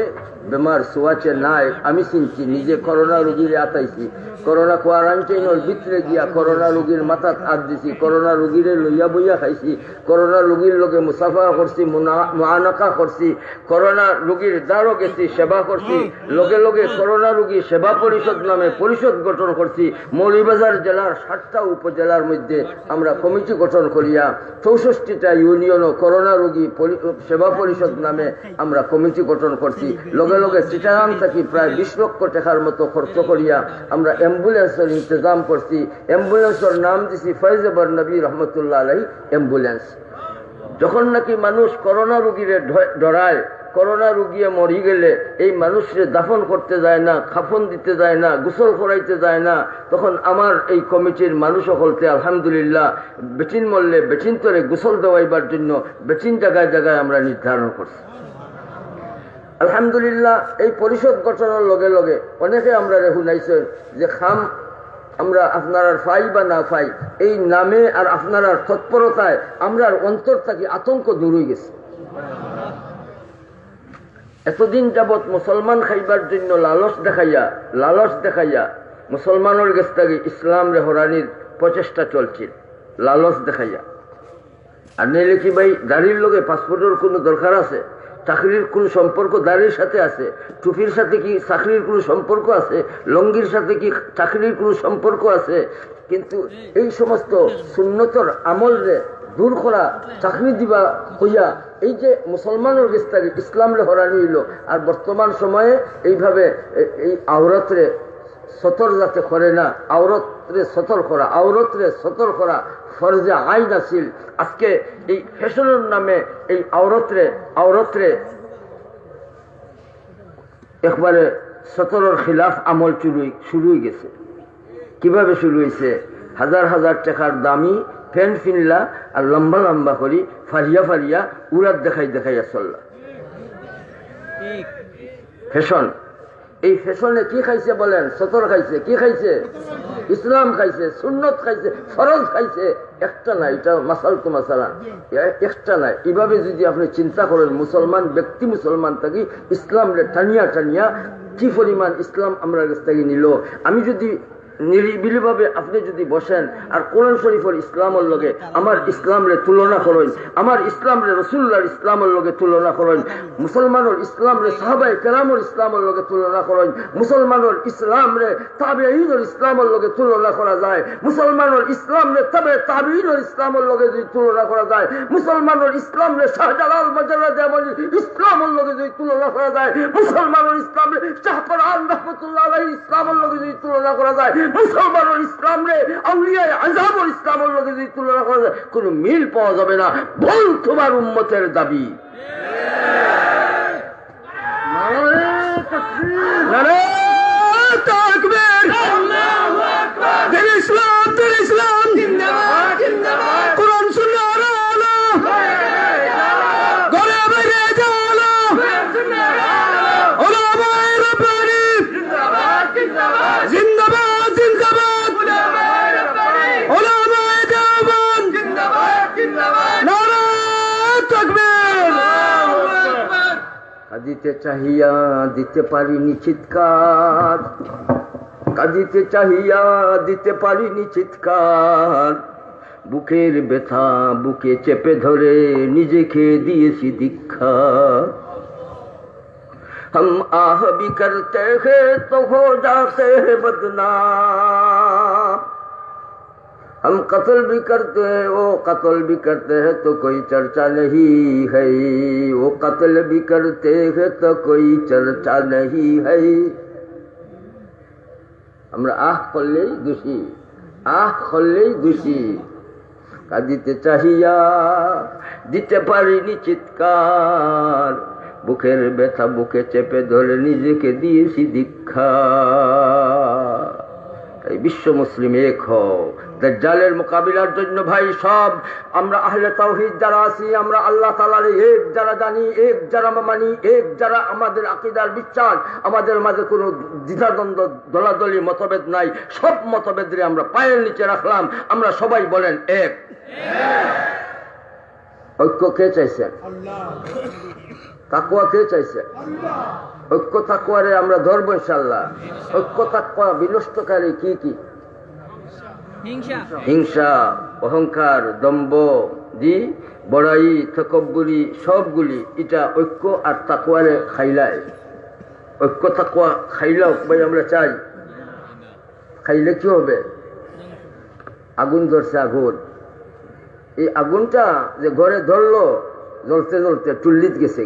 বেমার সোয়াচে নাই, আমি চিনছি, নিজে করোনা রুগীর আতাইছি, করোনা কোয়ারান্টাইনের ভিতরে গিয়া করোনা রুগীর মাথাত হাত দিছি, করোনা রুগীরে লইয়া বইয়া খাইছি, করোনা রুগীর লগে মুসাফা করছি, মুআনাকা করছি, করোনা রুগীর দ্বারও গেছি, সেবা করছি, লগে লগে করোনা রুগী সেবা পরিষদ নামে পরিষদ গঠন করছি। মৌলভীবাজার জেলার 7টা উপজেলার মধ্যে আমরা কমিটি গঠন করিয়া 64টা ইউনিয়নও করোনা রুগী সেবা পরিষদ নামে আমরা কমিটি গঠন করছি। লগে লগে চিটাগাং থেকে প্রায় 20 লক্ষ টাকার মতো খরচ করিয়া আমরা অ্যাম্বুলেন্সের ইন্তজাম করছি। অ্যাম্বুলেন্সের নাম দিছি ফয়জেবর নবী রহমতুল্লাহ আলাইহি অ্যাম্বুলেন্স। যখন নাকি মানুষ করোনা রুগীরে ডরায়, করোনা রুগিয়ে মরি গেলে এই মানুষরে দাফন করতে যায় না, খাফন দিতে যায় না, গোসল করাইতে যায় না, তখন আমার এই কমিটির মানুষ সকলকে আলহামদুলিল্লাহ বেচিন মরলে বেচিন তরে গোসল দেওয়াইবার জন্য বেচিন জায়গায় জায়গায় আমরা নির্ধারণ করছি। আলহামদুলিল্লাহ এই পরিষদ গঠনের লগে লগে অনেকে আমরা শুনাইছেন যে খাম আমরা আপনার ফাই বা না ফাই, এই নামে আর আপনার তৎপরতায় আমরা অন্তর থাকি আতঙ্ক দূর হয়ে গেছে। এতদিন যাবৎ মুসলমান খাইবার জন্য লালস দেখাইয়া মুসলমানের কাছ থেকে ইসলাম রে হরানির প্রচেষ্টা চলছিল, লালস দেখাইয়া। আর নেই কি ভাই, দাড়ির লগে পাসপোর্টের কোনো দরকার আছে? চাকরির কোন সম্পর্ক দাড়ির সাথে আছে? টুপির সাথে কি চাকরির কোন সম্পর্ক আছে? লঙ্গির সাথে কি চাকরির কোন সম্পর্ক আছে? কিন্তু এই সমস্ত সুন্নতর আমল রে দূর করা, চাকরি দিবা হইয়া এই যে মুসলমানের গেস্তারি ইসলাম রে হরানি হইল। আর বর্তমান সময়ে এইভাবে এই আওরতরে সতর যাতে করে না, আওরতরে সতর করা ফরজে আইন আছিল। আজকে এই ফ্যাশনের নামে এই আওরতরে একবারে সতরের খিলাফ আমল শুরু হয়ে গেছে। কিভাবে শুরু হয়েছে? হাজার হাজার টাকার দামি প্যান্ট ফিনলা আর লম্বা লম্বা করি ফারিয়া উড়াত দেখাইয়া চললা। ফ্যাশন, এই ফ্যাশনে কি খাইছে বলেন? সতর খাইছে। কি খাইছে? ইসলাম খাইছে, সুন্নত খাইছে, ফরজ খাইছে, একটা নাই। এটা মাসাল তো মাসালা, একটা নাই। এইভাবে যদি আপনি চিন্তা করেন, মুসলমান ব্যক্তি মুসলমান থাকি ইসলাম রে টানিয়া টানিয়া কি পরিমাণ ইসলাম আমরা কাছ থেকে নিল। আমি যদি নিরিবিলি ভাবে আপনি যদি বসেন আর কোরআন শরীফের ইসলামের লগে আমার ইসলামরে তুলনা করেন, আমার ইসলামরে রাসূলুল্লাহর ইসলামের লগে তুলনা করেন, মুসলমানের ইসলামরে সাহাবায়ে কেরামের ইসলামের লগে তুলনা করেন, মুসলমানের ইসলামরে তাবেঈনের ইসলামের লগে তুলনা করা যায়, মুসলমানের ইসলামরে তাবেঈনের ইসলামের লগে যদি তুলনা করা যায়, মুসলমানের ইসলামরে শাহজালাল মাজাররাদ আমলির ইসলামের লগে যদি তুলনা করা যায়, মুসলমানের ইসলামরে শাহপরান রাহমাতুল্লাহ আলাইহির ইসলামের লগে যদি তুলনা করা যায়, মুসলমানের ইসলাম রে আউলিয়ায়ে আযমের ইসলামের লগে যদি তুলনা করা যায়, কোনো মিল পাওয়া যাবে না। বল তোমার উম্মতের দাবি। নারে তাকবীর, আল্লাহু আকবার। দিন ইসলাম, দিন ইসলাম জিন্দাবাদ, জিন্দাবাদ। কোরআন সুন্নাহর আলো, ঘরে বাইরে জালো, সুন্নাহর আলো। উলামায়ে রাব্বানি জিন্দাবাদ, জিন্দাবাদ, জিন্দাবাদ। কাঁদিতে চাহিয়া দিতে পারিনি চিৎকার, কাঁদিতে চাহিয়া দিতে পারিনি চিৎকার, বুকের ব্যথা বুকে চেপে ধরে নিজেকে দিয়েছি দীক্ষা। हम आह भी करते हैं तो हो जाते हैं बदनाम, हम कत्ल भी करते हैं, वो कत्ल भी करते हैं तो कोई चर्चा नहीं है, वो कत्ल भी करते हैं तो कोई चर्चा नहीं है। আমরা আহ করলেই দোষী, আহ করলেই দোষী। কাঁদিতে চাহিয়া দিতে পারিনি চিৎকার, বুকের ব্যথা বুকে চেপে ধরে নিজেকে দিয়েছি দীক্ষা। এই বিশ্ব মুসলিম এক হও, দাজ্জালের মোকাবিলার জন্য ভাই সব আমরা আহলে তাওহীদ যারা আছি, আমরা আল্লাহ তাআলার এক যারা জানি, এক যারা মানি, এক যারা আমাদের আকীদার বিশ্বাস, আমাদের মাঝে কোনো দ্বিধাদ্বন্দ্ব দলাদলি মতভেদ নাই, সব মতভেদরে আমরা পায়ের নিচে রাখলাম। আমরা সবাই বলেন এক। ঐক্য কে চাইছেন? তাকওয়া কে চাইছে? ঐক্য তাকওয়ারে আমরা ধরবো ইনশাআল্লাহ। ঐক্য তাকওয়া বিনষ্টকারী কি কি? হিংসা, অহংকার, দম্ভ, বড়াই, তকব্বুরি, সবগুলি এটা ঐক্য আর তাকওয়ারে খাইলায়। ঐক্য তাকওয়া খাইলাও ভাই আমরা চাই। খাইলে কি হবে? আগুন ধরছে, আগুন, এই আগুনটা যে ঘরে ধরলো জ্বলতে জ্বলতে টুল্লিত গেছে।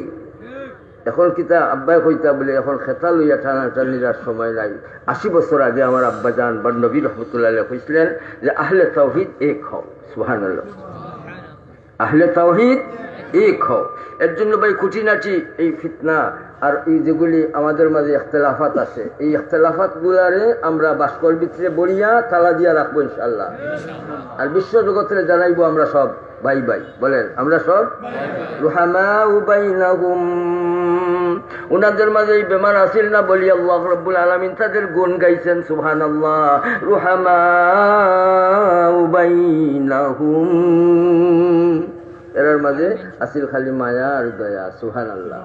এখন কিতা আব্বাই কইতা বলে এখন খেতা লইয়া টানাটানির সময় নাই। 80 বছর আগে আমার আব্বা জান বা নবী রহমতুল্লাহ কইছিলেন যে আহলে তাওহীদ এক হও। সুবহানাল্লাহ, আহলে তাওহীদ এক হও। এর জন্য ভাই খুঁটিনাটি এই ফিতনা আর এই যেগুলি আমাদের মাঝে ইখতিলাফাত আছে, এই ইখতিলাফাত গুলারে আমরা বাস্কর ভিতরে বড়িয়া তালা দিয়া রাখবো ইনশাআল্লাহ। আর বিশ্ব জগতের জানাইবো আমরা সব ভাই ভাই। বলেন আমরা সব রুহামাউ বাইনাহুম। উনাদের মাঝে এই বেমার আসিল না বলি আল্লাহ রাব্বুল আলামিন তাদের গুণ গাইছেন। সুবহানাল্লাহ, রুহামাউ বাইনাহুম। এরার মাঝে আসিল খালি মায়া আর দয়া। সুবহানাল্লাহ।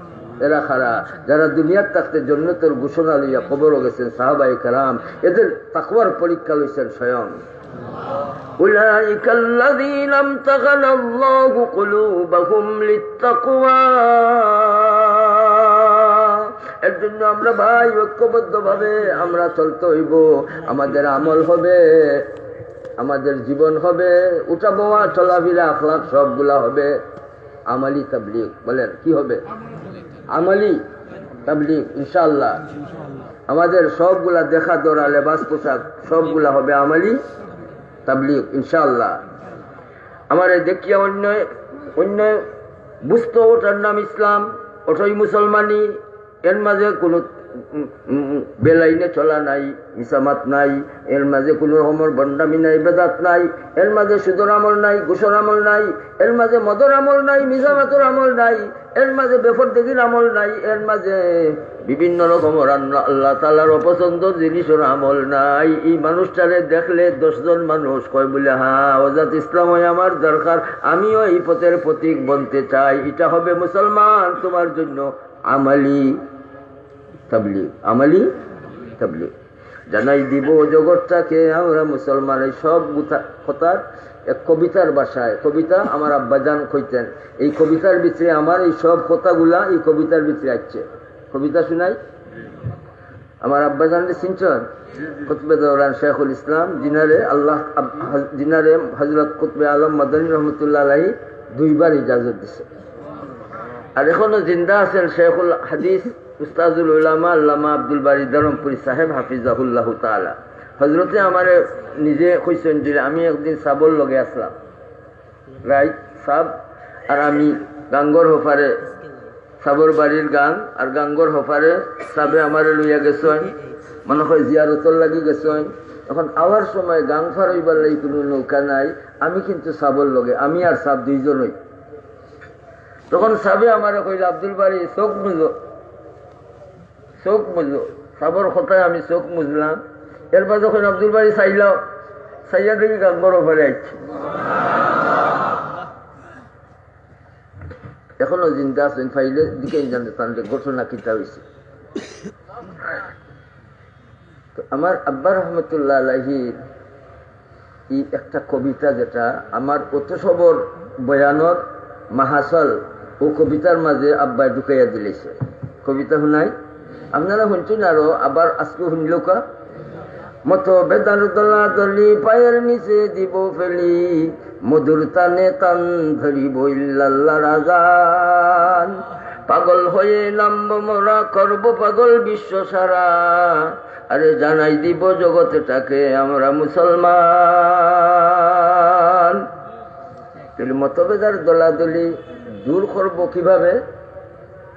এরা খারা যারা দুনিয়ার থাকতে জান্নাতের ঘোষণা লইয়া কবরও গেছেন, সাহাবায়ে কেরাম, এদের তাকওয়ার পরীক্ষা লইছেন স্বয়ং। أولئك الذين امتحن الله قلوبهم للتقوى। এর জন্য আমরা ভাই ঐক্যবদ্ধ ভাবে আমরা চলতে হইব। আমাদের আমল হবে, আমাদের জীবন হবে, উঠা বওয়া চলাফেরা আখলাক সবগুলা হবে আমালি তাবলীগ। বলেন কি হবে? আমালি তাবলীগ ইনশাআল্লাহ। আমাদের সবগুলা দেখা দরা লেবাস পোশাক সবগুলা হবে আমালি তাবলীগ ইনশাআল্লাহ। আমার দেখিয়া অন্য অন্য বুঝতো ওটার নাম ইসলাম, ওটাই মুসলমানি। এর মাঝে কোনো বেলাইনে চলা নাই, মিসামাত নাই, এর মাঝে কোনো রকমের বন্ডামি নাই, বেদাত নাই, এর মাঝে সুদর আমল নাই, ঘুষর আমল নাই, এর মাঝে মদর আমল নাই, মিসামাতের আমল নাই, এর মাঝে বেফরদেগির আমল নাই, এর মাঝে বিভিন্ন রকমের আল্লাহ তাআলার অপছন্দর জিনিসের আমল নাই। এই মানুষটারে দেখলে 10 জন মানুষ কয় বলে হ্যাঁ ওজাত ইসলাম হয় আমার দরকার, আমিও এই পথের প্রতীক বনতে চাই। এটা হবে মুসলমান তোমার জন্য আমালি তাবলীগ। আমালি তাবলীগ জানাই দিব জগৎটাকে আমরা মুসলমান। এই সব কথার এক কবিতার ভাষায়, কবিতা আমার আব্বাজান কইতেন, এই কবিতার ভিতরে আমার এই সব কথাগুলা এই কবিতার ভিতরে আসছে। কবিতা শুনাই। আমার আব্বাজান চিনছেন? কুতবে দৌরান শেখুল ইসলাম, জিনারে হযরত কুতবে আলম মাদানী রহমতুল্লাহ আলাইহি 2 বার ইজাজত দিছে। আর এখনো জিন্দা আছেন শেখুল হাদিস উস্তাজুল উলামা আল্লামা আব্দুল বারী ধরমপুরি সাহেব হাফিজাহুল্লাহ তাআলা। হজরতে আমার নিজে কইছেন যে আমি একদিন সাবর লগে আসলাম, রাইট সাব আর আমি গাঙ্গর হোফারে, সাবর বাড়ির গান আর গাঙ্গর হোফারে সাবে আমার লইয়া গেছেন, মনে হয় জিয়ারতর লাগি গেছেন। এখন আওয়ার সময় গাং ফার হইবার লাগি কোনো নৌকা নাই, আমি কিন্তু সাবর লগে, আমি আর সাব 2 জনই। তখন সাবে আমার কইল আব্দুল বারী চোখ মুজো, চোখ মুজো। সাবর কথায় আমি চোখ মুজলাম। এরপর যখন আব্দুল বারী চাইলাও, চাইয়া দেখি গাঙ্গর ওপরে আসছে। এখনো জিন্দা আছেন, ফাইলে দিকে জানতে পারলে ঘটনা কিতা হয়েছে। আমার আব্বা রহমতুল্লাহ আলাইহির এই একটা কবিতা, যেটা আমার অত সবর বয়ানর মাহাসল, ও কবিতার মাঝে আব্বাই ঢুকাইয়া দিলেছে। কবিতা শুনাই, আপনারা শুনছেন আরো আবার আজকে শুনল কা। মত বেদার দলা দলি পায়ের নিচে দিব ফেলি, মধুর টানে টান ধরিব ইল্লাল্লাহ রাজান। পাগল হয়ে নামব মোরা, করব পাগল বিশ্ব সারা, আরে জানাই দিব জগৎটাকে আমরা মুসলমান। মতভেদার দলাদলি দূর করবো কিভাবে?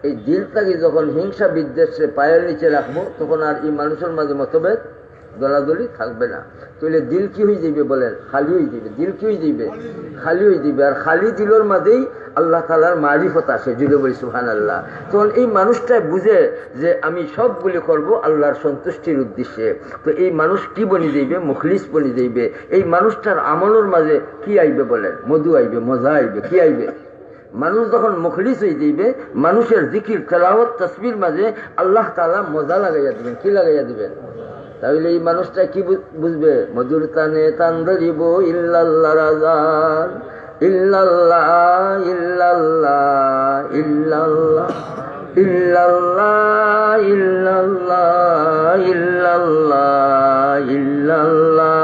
এই দিলটাকে যখন হিংসা বিদ্বেষে পায়ের নিচে রাখবো, তখন আর এই মানুষের মাঝে মতভেদ দলাদলি থাকবে না। তাহলে দিল কি হয়ে যাবে বলেন? খালি হয়ে যাবে। দিল কি হয়ে যাবে? খালি হয়ে যাবে। আর খালি দিলের মাঝেই আল্লাহ তাআলার মারিফত আসে, জুড়ে বলি সুবহানাল্লাহ। তখন এই মানুষটাই বুঝে যে আমি সবগুলি করব আল্লাহর সন্তুষ্টির উদ্দেশ্যে। তো এই মানুষ কি বনি যাইবে? মুখলিস বনি যাইবে। এই মানুষটার আমলের মাঝে কি আইবে বলেন? মধু আইবে, মজা আইবে। কি আইবে? মানুষ যখন মুখলিস হয়ে যাইবে, মানুষের জিকির তেলাওয়াত তাসবির মাঝে আল্লাহ তাআলা মজা লাগাইয়া দিবেন। কি লাগাইয়া দিবেন? তাহলে এই মানুষটা কি বুঝবে? মধুর টানে টান ধরিব ইল্লাল্লাহ রাজান, ইল্লাল্লাহ ইল্লাল্লাহ ইল্লাল্লাহ ইল্লাল্লাহ ইল্লাল্লাহ ইল্লাল্লাহ ইল্লাল্লাহ।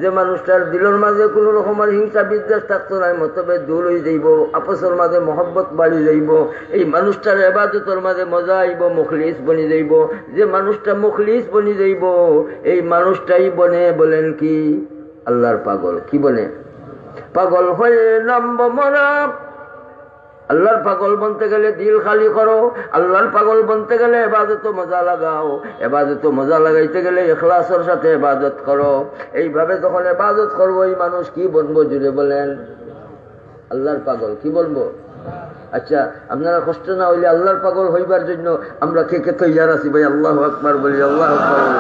যে মানুষটার দিলের মাঝে কোনো রকমের হিংসা বিদ্বেষ থাকতো না, মতভেদ দূর হয়ে যাইব, আপসের মাঝে মহব্বত বাড়ি যাইব, এই মানুষটার ইবাদতের মাঝে মজা আইব, মুখলিস বনি যাইব। যে মানুষটা মুখলিস বনি যাইব, এই মানুষটাই বনে বলেন কি? আল্লাহর পাগল। কি বনে? পাগল হয়ে নামব মোরা। আল্লাহর পাগল বনতে গেলে দিল খালি করো, আল্লাহর পাগল বনতে গেলে ইবাদত মজা লাগাও, ইবাদত মজা লাগাইতে গেলে ইখলাসের সাথে ইবাদত করো। এইভাবে যখন ইবাদত করবো, এই মানুষ কি বলবো? জুড়ে বলেন আল্লাহর পাগল। কি বলবো? আচ্ছা, আপনারা কষ্ট না হইলে আল্লাহর পাগল হইবার জন্য আমরা কে কে তৈয়ার আছি ভাই? আল্লাহু আকবার বলি, আল্লাহু আকবার বলি।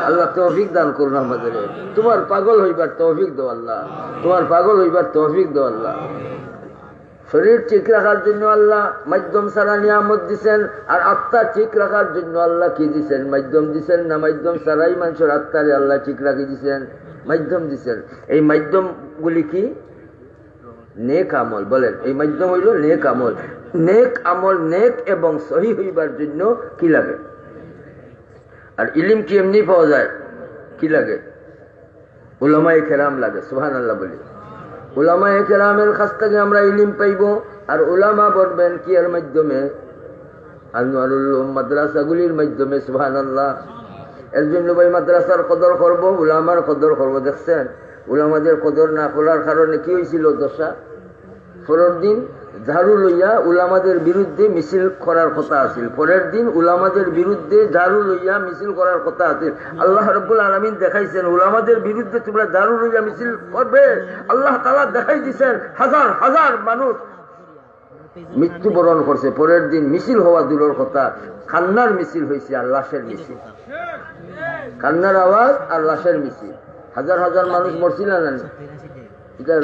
আল্লাহ তৌফিক দান করুন আমাদের। তোমার পাগল হইবার তৌফিক দাও আল্লাহ, তোমার পাগল হইবার তৌফিক দাও আল্লাহ। শরীর ঠিক রাখার জন্য আল্লাহ মাধ্যম ছাড়া নিয়ামত দিছেন, আর আত্মা ঠিক রাখার জন্য আল্লাহ কি দিছেন? মাধ্যম দিছেন না? মাধ্যম ছাড়াই মানুষের আত্মারে আল্লাহ ঠিক রাখি দিছেন, মাধ্যম দিছেন। এই মাধ্যমগুলি কি? নেক আমল। বলেন, এই মাধ্যম হইল নেক আমল। নেক আমল নেক এবং সহি হইবার জন্য কি লাগে? আর ইলিম কি এমনি পাওয়া যায়? কি লাগে? উলামায়ে কেরাম লাগে। সুবহানাল্লাহ বলি। উলামায়ে কেরামের কাছ থেকে আমরা ইলিম পাইব। আর উলামা বলবেন কি এর মাধ্যমে? আনোয়ারুল উলুম মাদ্রাসাগুলির মাধ্যমে। সুবহানাল্লাহ। এর জন্য ভাই মাদ্রাসার কদর করব, উলামার কদর করব। দেখছেন, উলামাদের কদর না করার কারণে কি হয়েছিল দশা? পরের দিন ঝাড়ু লইয়া উলামাদের বিরুদ্ধে মিছিল করার কথা আছিল। পরের দিন উলামাদের বিরুদ্ধে ঝাড়ু লইয়া মিছিল করার কথা আছিল। আল্লাহ রাব্বুল আলামিন দেখাইছেন উলামাদের বিরুদ্ধে তোমরা ঝাড়ু লইয়া মিছিল করবে। আল্লাহ তাআলা দেখাই দিয়েছেন হাজার হাজার মানুষ মৃত্যুবরণ করছে। পরের দিন মিছিল হওয়া দূরের কথা, কান্নার মিছিল হয়েছে আর লাশের মিছিল, কান্নার আওয়াজ আর লাশের মিছিল। হাজার হাজার মানুষ মরছিল না। এটা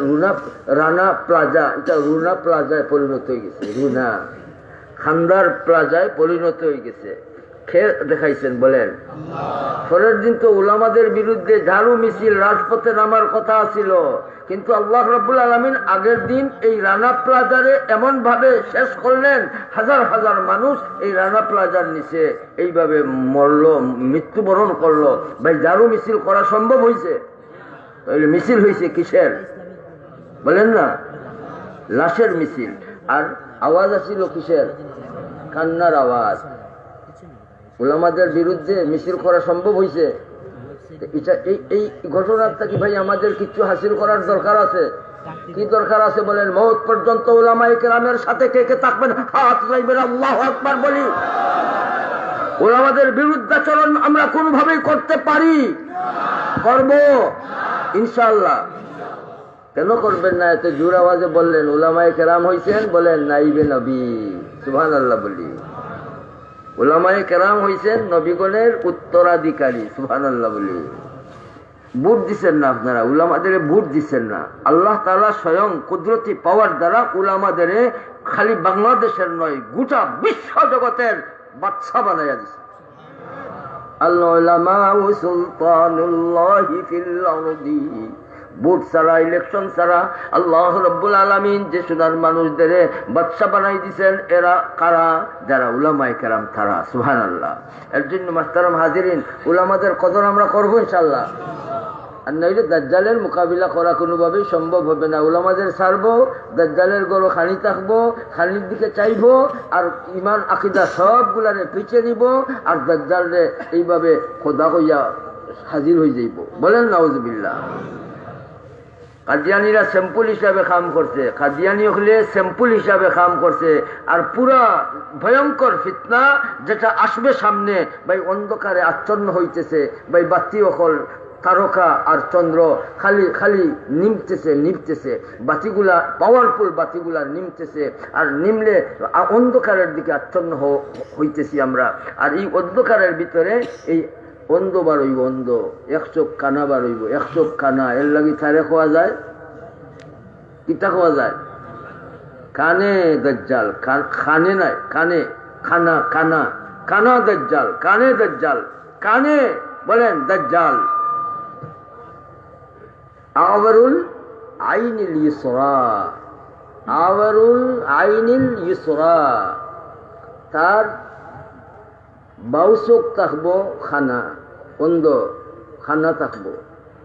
রানা প্লাজা, এটা রুনা প্লাজায় পরিণত হয়ে গেছে, রুনা খান্দার প্লাজায় পরিণত হয়ে গেছে। খেয়ে দেখাইছেন বলেন। পরের দিন তো উলামাদের বিরুদ্ধে ঝাড়ু মিছিল রাজপথে নামার কথা ছিল, কিন্তু আল্লাহ রাব্বুল আলামিন আগের দিন এই রানা প্লাজারে এমন ভাবে শেষ করলেন, হাজার হাজার মানুষ এই রানা প্লাজার নিচে এইভাবে মরলো, মৃত্যুবরণ করলো। ভাই ঝাড়ু মিছিল করা সম্ভব হয়েছে? তাহলে মিছিল হয়েছে কিসের বলেন না? লাশের মিছিল। আর আওয়াজ আসছিল কিসের? কান্নার আওয়াজ। উলামাদের বিরুদ্ধে মিছিল করা সম্ভব হয়েছে? এই ঘটনাটা কি ভাই আমাদের কিছু হাসিল করার দরকার আছে? কি দরকার আছে বলেন? মওত পর্যন্ত উলামায়ে কেরামের সাথে কে কে থাকবেন? হাত উঠাইবেন, আল্লাহু আকবার বলি। উলামাদের বিরুদ্ধাচরণ আমরা কোনোভাবেই করতে পারি, করব ইনশাআল্লাহ। কেন করবেন না? এত জোর আওয়াজে বললেন উলামায়ে কেরাম হইছেন, বলেন নাইবে নবী, সুবহানাল্লাহ বলি। উলামায়ে কেরাম হইছেন নবীগণের উত্তরাধিকারী, সুবহানাল্লাহ বলি। ভোট দিচ্ছেন না আপনারা, উলামাদের ভোট দিচ্ছেন না। আল্লাহ তাআলা স্বয়ং কুদরতি পাওয়ার দ্বারা উলামাদের খালি বাংলাদেশের নয়, গোটা বিশ্ব জগতের বাদশা বানাইয়া দিচ্ছে। আল উলামাউ সুলতানুল্লাহি ফিল আরদি। ভোট ছাড়া, ইলেকশন ছাড়া আল্লাহ রাব্বুল আলামিন যে সোনার মানুষদের বাদশা বানাই দিচ্ছেন, এরা কারা? যারা উলামায়ে কেরাম তারা, সুবহানাল্লাহ। এর জন্য মাহতারাম হাজিরিন, উলামাদের কদর আমরা করবো ইনশাআল্লাহ। আর নইলে দাজ্জালের মোকাবিলা করা কোনোভাবেই সম্ভব হবে না। উলামাদের ছাড়বো, দাজ্জালের গরো খানি থাকবো, খানির দিকে চাইবো, আর ইমান আকিদা সবগুলারে পিছিয়ে নিব, আর দাজ্জালরে এইভাবে খোদা কইয়া হাজির হয়ে যাইব। বলেন নাউজুবিল্লাহ। কাদিয়ানিরা স্যাম্পল হিসাবে কাম করছে, কাদিয়ানি হলে স্যাম্পল হিসাবে কাম করছে। আর পুরা ভয়ঙ্কর ফিতনা যেটা আসবে সামনে, ভাই অন্ধকারে আচ্ছন্ন হইতেছে, ভাই বাতি অকল তারকা আর চন্দ্র খালি খালি নিমতেছে, বাতিগুলা পাওয়ারফুল বাতিগুলা নিমতেছে, আর নিমলে অন্ধকারের দিকে আচ্ছন্ন হইতেছি আমরা। আর এই অন্ধকারের ভিতরে এই অন্ধ বার হইব, অন্ধ, এক চোখ কানা বার হইব, এক চোখ কানা। এর লাগি ছাড়ে খাওয়া যায়, কিতা খাওয়া যায়? কানে দাজ্জাল, খানে নাই, কানে, খানা, কানা, কানা দাজ্জাল, কানে দাজ্জাল, কানে বলেন দাজ্জাল। আওয়ারুল আইনিল ইসরা, আওয়ারুল আইনিল ইসরা, তার বাউ চোখ থাকবো খানা, অন্ধ, খানা থাকবো।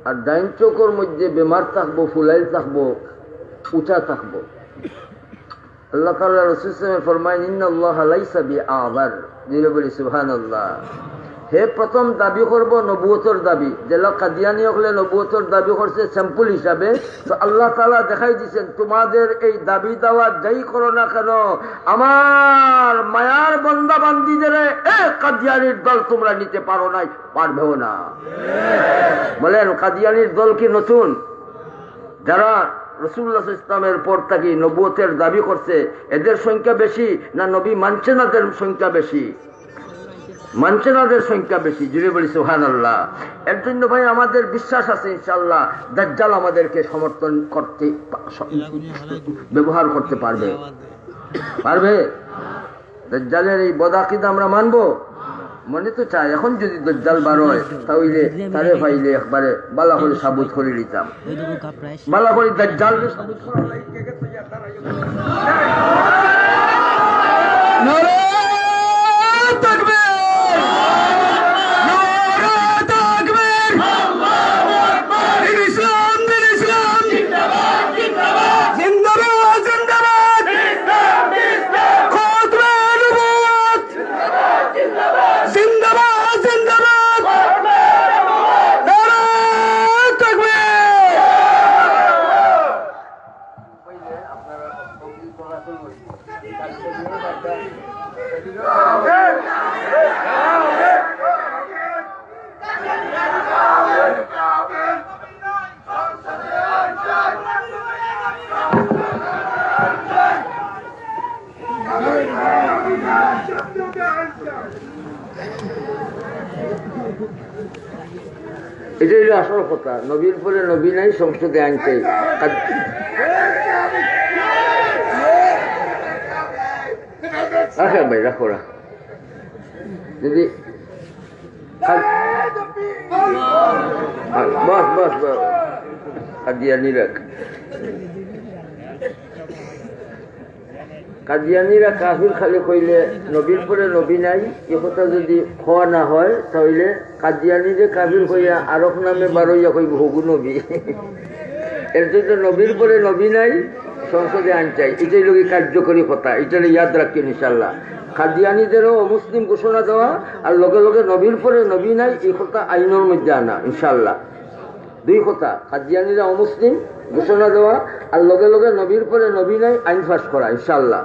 আর ডাইন চোখের মধ্যে বেমার থাকবো, ফুলাইল থাকবো, উঁচা থাকবো। আল্লাহ তাআলা রাসূল সাল্লাল্লাহু আলাইহি ওয়াসাল্লাম ফরমায়, ইন্নাল্লাহা লাইসা বিআবার। দিলে বলি সুবহানাল্লাহ। হে প্রথম দাবি করব নবুয়তর দাবি, যেটা কাদিয়ানি হলে নবুয়তর দাবি করছে স্যাম্পল হিসাবে। তো আল্লাহ তাআলা দেখাই দিচ্ছেন, তোমাদের এই দাবি দাওয়া যাই করো না কেন, আমার মায়ার বান্দা বান্দীদের কাদিয়ানির দল তোমরা নিতে পারো নাই, পারবেও না। বলেন কাদিয়ানির দল কি নতুন? যারা রাসূলুল্লাহ সাল্লাল্লাহু আলাইহি ওয়াসাল্লামের পর থেকে নবুয়তের দাবি করছে, এদের সংখ্যা বেশি না নবী মানছে না এদের সংখ্যা বেশি? মানছে না এদের সংখ্যা বেশি। জুড়ে বলি সুবহানাল্লাহ। এর জন্য ভাই আমাদের বিশ্বাস আছে ইনশাআল্লাহ দাজ্জাল আমাদেরকে সমর্থন করতে, ব্যবহার করতে পারবে, পারবে। দাজ্জালের এই বদাকিদা আমরা মানবো? মনে তো চাই এখন যদি দাজ্জাল বার হয় তাহলে তারে পাইলে একবারে বালা করে সাবুত করে দিতাম, বালা করে দাজ্জাল সাবুত করা লাগে। এটাই হলো আসল কথা। নবীর পরে নবী নাই, সংসদে আইন চাই। রাখেন ভাই, রাখো রাখো। যদি বস বস বস কাদিয়ানিরা কাদিয়ানিরা কাফির খালি কইলে নবীর পরে নবী নাই এ কথা যদি হওয়া না হয় তাহলে কাদিয়ানিরে কাফির কইয়া আরব নামে বারইয়া কইব হগু নবী। এর জন্য নবীর পরে নবী নাই, সংসদে আইন চাই। এটাই লোক কার্যকরী কথা, এটা ইয়াদ রাখেন ইনশাল্লাহ। কাদিয়ানিদেরও অমুসলিম ঘোষণা দেওয়া আর লগে লগে নবীর পরে নবী নাই এই কথা আইনের মধ্যে আনা ইনশাল্লাহ। দুই কথা, কাদিয়ানিরা অমুসলিম ঘোষণা দেওয়া আর লগে লগে নবীর পরে নবী নাই আইন পাস করা ইনশাল্লাহ।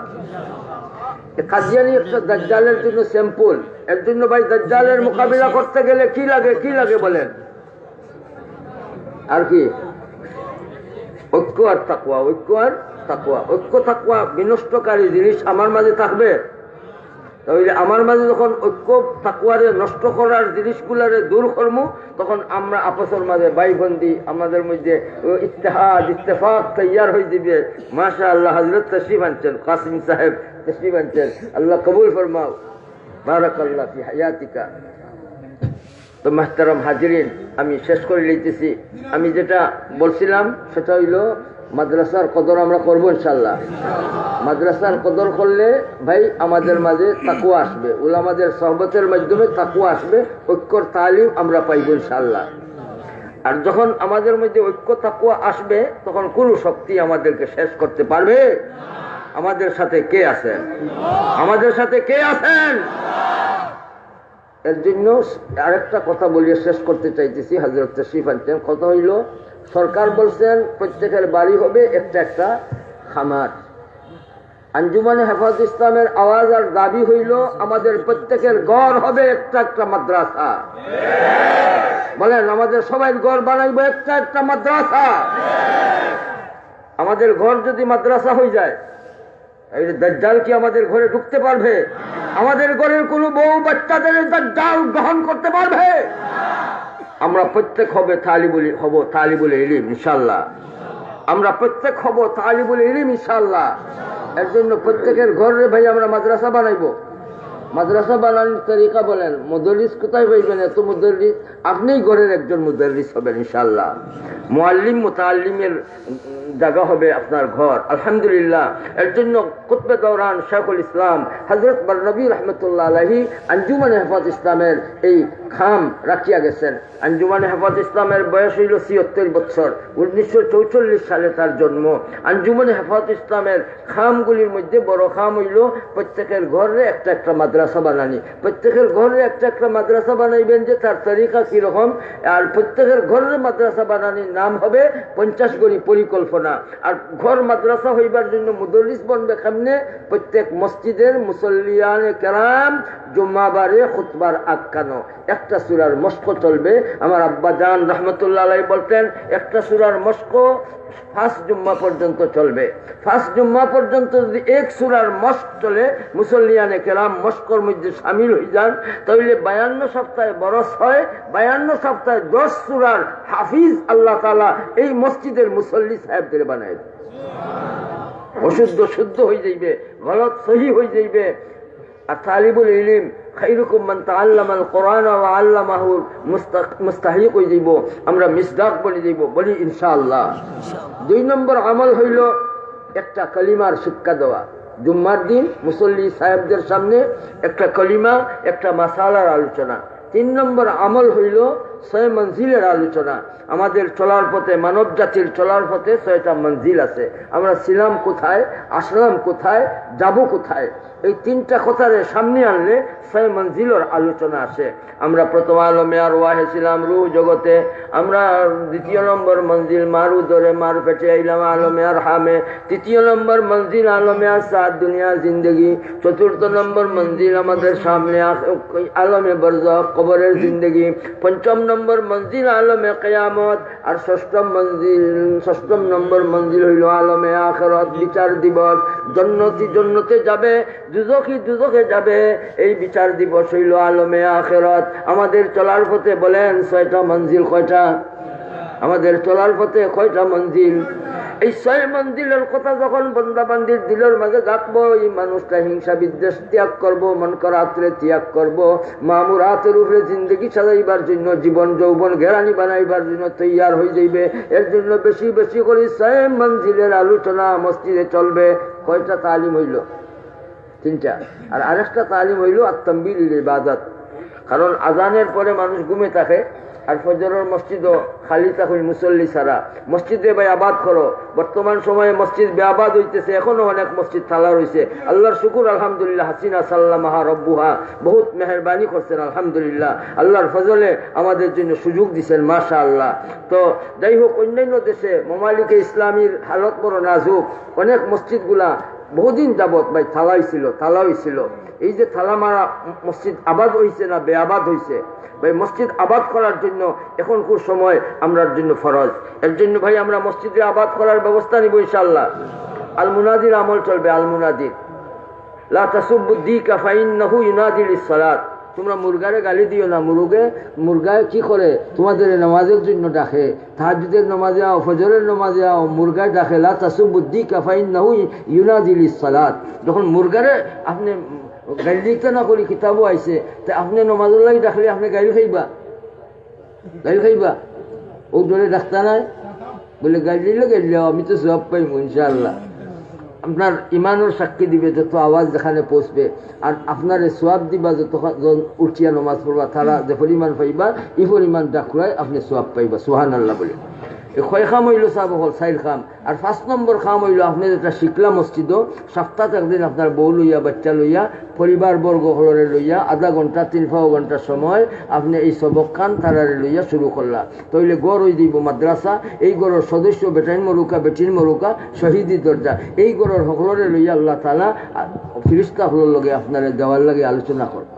কাদিয়ানি একটা দাজ্জালের জন্য স্যাম্পল। এর জন্য ভাই দাজ্জালের মোকাবিলা করতে গেলে কি লাগে, কি লাগে বলেন? আর কি? ঐক্য আর তাকওয়া, ঐক্য আর তাকওয়া। ঐক্য তাকওয়া বিনষ্টকারী জিনিস আমার মাঝে থাকবে, তাহলে আমার মাঝে যখন ঐক্য তাকওয়ারে নষ্ট করার জিনিসগুলারে দূর করবো তখন আমরা আপসের মাঝে ভাইবন্দি, আমাদের মধ্যে ইত্তেহাদ ইত্তেফাক তৈয়ার হয়ে দিবে। মাশাআল্লাহ, হযরত তশরিফ আনছেন, কাসিম সাহেব তশরিফ আনছেন, আল্লাহ কবুল ফরমাও, বারাকাল্লাহ ফি হায়াতিকা। তো মাহতারাম হাজিরিন, আমি শেষ করে লইতেছি। আমি যেটা বলছিলাম সেটা হইল মাদ্রাসার কদর আমরা করবো ইনশাল্লাহ। মাদ্রাসার কদর করলে ভাই আমাদের মাঝে তাকওয়া আসবে, উলামাদের সহবতের মাধ্যমে তাকওয়া আসবে, ঐক্যর তালিম আমরা পাইব ইনশাল্লাহ। আর যখন আমাদের মধ্যে ঐক্য তাকওয়া আসবে তখন কোন শক্তি আমাদেরকে শেষ করতে পারবে? আমাদের সাথে কে আছেন? আমাদের সাথে কে আছেন? এর জন্য আরেকটা কথা বলিয়ে শেষ করতে চাইতেছি। হযরত তশরিফ আনছেন, কথা হইল সরকার বলছেন প্রত্যেকের বাড়ি হবে একটা একটা খামার। আঞ্জুমানে হেফাজত ইসলামের আওয়াজ আর দাবি হইল আমাদের প্রত্যেকের ঘর হবে একটা একটা মাদ্রাসা। বলেন, আমাদের সবাই ঘর বানাইবো একটা একটা মাদ্রাসা। আমাদের ঘর যদি মাদ্রাসা হয়ে যায় এই দাজ্জাল কি আমাদের ঘরে ঢুকতে পারবে? আমাদের ঘরের কোনো বউ বাচ্চাদের দাজ্জাল গ্রহণ করতে পারবে? আমরা প্রত্যেক হবে তালিবুল ইলম ইনশাআল্লাহ। আমরা প্রত্যেক হব তালিবুল ইলম ইনশাআল্লাহ। এর জন্য প্রত্যেকের ঘরে ভাই আমরা মাদ্রাসা বানাইবো। মাদ্রাসা বানানোর তরিকা বলেন, মুদাররিস কোথায় পাইবেন? এত মুদাররিস, আপনিই ঘরের একজন মুদাররিস হবেন ইনশাআল্লাহ। মুআল্লিম মুতাআল্লিমের জায়গা হবে আপনার ঘর, আলহামদুলিল্লাহ। এর জন্য কুতবে দৌরান শেখুল ইসলাম হযরত বারনবী রাহমাতুল্লাহ আলাইহি আঞ্জুমানে হেফাজত ইসলামের এই খাম রাখিয়া গেছেন। আঞ্জুমানে হেফাজত ইসলামের বয়স হইল ৭৬ বছর। ১৯৪৪ সালে তার জন্ম। আঞ্জুমানে হেফাজত ইসলামের খামগুলির মধ্যে বড় খাম হইল প্রত্যেকের ঘরে একটা একটা মাদ্রাসা বানানি। প্রত্যেকের ঘরে একটা একটা মাদ্রাসা বানাইবেন, যে তার তরিকা কিরকম। আর প্রত্যেকের ঘরের মাদ্রাসা বানানির নাম হবে ৫০ গড়ি পরিকল্পনা। আর ঘর মাদ্রাসা হইবার জন্য মুদাররিস বনবে কেমনে? প্রত্যেক মসজিদের মুসল্লিয়ানে কেরাম জুম্মাবারে খুতবার আক্কানো একটা সূরার মশক চলবে। আমার আব্বা জান রহমতুল্লাহ আলাইহি বলতেন একটা সূরার মশক ফার্স্ট জুম্মা পর্যন্ত চলবে। ফার্স্ট জুম্মা পর্যন্ত যদি এক সূরার মশক চলে, মুসল্লিয়ানে কেরাম মশকর মধ্যে শামিল হয়ে যান, তাহলে ৫২ সপ্তাহে বরস হয়। ৫২ সপ্তাহে ১০ সূরার হাফিজ আল্লাহ তাআলা এই মসজিদের মুসল্লি সাহেবদের বানায়। অশুদ্ধ শুদ্ধ হয়ে যাইবে, গলত সহি হয়ে যাইবে। আর তালিবুল ইলম খায়রুকুম মান তাআল্লামাল কোরআন ওয়া আল্লামাহু মুস্তাহিক হয়ে যাইব। আমরা মিসদাক বলে যাইব, বলি ইনশাআল্লাহ। ২ নম্বর আমল হইল একটা কলিমার শিক্ষা দেওয়া। জুম্মার দিন মুসল্লি সাহেবদের সামনে একটা কলিমা, একটা মাসালার আলোচনা। ৩ নম্বর আমল হইল ৬ মঞ্জিলের আলোচনা। আমাদের চলার পথে, মানব জাতির চলার পথে ৬টা মঞ্জিল আছে। আমরা ছিলাম কোথায়, আসলাম কোথায়, যাব কোথায়, এই ৩টা কথারে সামনে আনলে ৬ মঞ্জিলের আলোচনা আসে। আমরা প্রথম আলমে আর ওয়াহে ছিলাম রুহ জগতে। আমরা ২য় নম্বর মঞ্জিল মারু ধরে মার পেটে আইলাম আলমে আর হামে। ৩য় নম্বর মঞ্জিল আলমে আর সাত দুনিয়া জিন্দগি। ৪র্থ নম্বর মঞ্জিল আমাদের সামনে আলমে বরজখ কবরের জিন্দগি। ৫ম নম্বর মঞ্জিল আলমে কিয়ামত, আর ষষ্ঠম নম্বর মঞ্জিল হইল আলমে আখিরাত, বিচার দিবস। জান্নাতি জান্নাতে যাবে, দুজখী দুজখে যাবে, এই বিচার দিবস হইল আলমে আখিরাত। আমাদের চলার পথে বলেন 6টা মঞ্জিল কয়টা? আমাদের চলার পথে কয়টা মঞ্জিল? এই 6 মঞ্জিলের কথা যখন বন্দা বান্দির দিলের মাঝে রাখবো, এই মানুষটা হিংসা বিদ্বেষ ত্যাগ করবো, মন করাত্রে ত্যাগ করবো, মামুরাতের উপরে জিন্দগি সাজাইবার জন্য, জীবন যৌবন ঘেরানি বানাইবার জন্য তৈয়ার হয়ে যাইবে। এর জন্য বেশি বেশি করে 6 মঞ্জিলের আলোচনা মসজিদে চলবে। কয়টা তালিম হইল? 3টা। আর আরেকটা তালিম হইল আত-তানবিহ লিল ইবাদত। কারণ আজানের পরে মানুষ ঘুমে থাকে, আর ফজরের মসজিদও খালি থাকে মুসল্লি ছাড়া। মসজিদে ভাই আবাদ করো। বর্তমান সময়ে মসজিদ বেআবাদ হইতেছে, এখনো অনেক মসজিদ তালা রয়েছে। আল্লাহর শুকুর আলহামদুলিল্লাহ, হাসিনা সাল্লামাহা রব্বুহা, বহুত মেহরবানি করছেন আলহামদুলিল্লাহ। আল্লাহর ফজলে আমাদের জন্য সুযোগ দিচ্ছেন, মাশা আল্লাহ। তো যাই হোক, অন্যান্য দেশে মমালিকে ইসলামীর হালত বড় নাজুক। অনেক মসজিদগুলা বহুদিন যাবৎ ভাই তালা হয়েছিল। এই যে তালা মারা মসজিদ আবাদ হয়েছে না বেআবাদ হয়েছে? ভাই মসজিদ আবাদ করার জন্য এখন খুব সময় আমরার জন্য ফরজ। এর জন্য ভাই আমরা মসজিদে আবাদ করার ব্যবস্থা নিব ইনশাআল্লাহ। আল মুনাদির আমল চলবে। আল মুনাদির, লা তাসুব্বু দিকা ফাইন্নাহু ইউনাদি লিস-সালাত। তোমরা মুরগারে গালি দিও না। মুরগায় কি করে? তোমাদের নামাজের জন্য ডাকে, তাহাজ্জুদের নামাজে আও, ফজরের নামাজে আও, মুরগায় ডাকে। লা তাসুব্বু দিকা ফাইন্নাহু ইউনাদি লিস-সালাত। যখন মুরগারে আপনি গাড়ি লিখতে না করি, কিতাবও আইছে, তা আপনি নমাজুল্লাহ ডাকলে আপনি গাড়ি খাইবা ও দলে ডাক্তার নাই বলে গাড়ি দিলে আমি তো সব পাইব ইনশাআল্লাহ। আপনার ইমানের সাক্ষী দিবে যত আওয়াজ যেখানে পৌঁছবে, আর আপনার সোয়াব দিবা যতজন উঠিয়া নমাজ পড়বা, তারা যে পরিমাণ পাইবা এই পরিমাণ ডাকুরাই আপনি সোয়াব পাইবা। সুবহানাল্লাহ বলে। এই 6 খাম হইল চাব হল 4 খাম। আর 5 নম্বর খাম হইল আপনি যেটা শিখলা মসজিদও, সপ্তাহে একদিন আপনার বউ লইয়া, বাচ্চা লইয়া, পরিবার বর্গ হলরে লইয়া আধা ঘন্টা 3 ঘন্টা সময় আপনি এই সবক খান তারারে লইয়া শুরু করলা। তইলে গড় হয়ে দিব মাদ্রাসা। এই গড়ের সদস্য বেটাইন মরুকা, বেটির মরুকা, শহীদি দরজা, এই গড়ের হকলরে লইয়া আল্লাহ তাআলা ফিরিস্তা হলর লগে আপনার দেওয়ার লাগে আলোচনা করবা।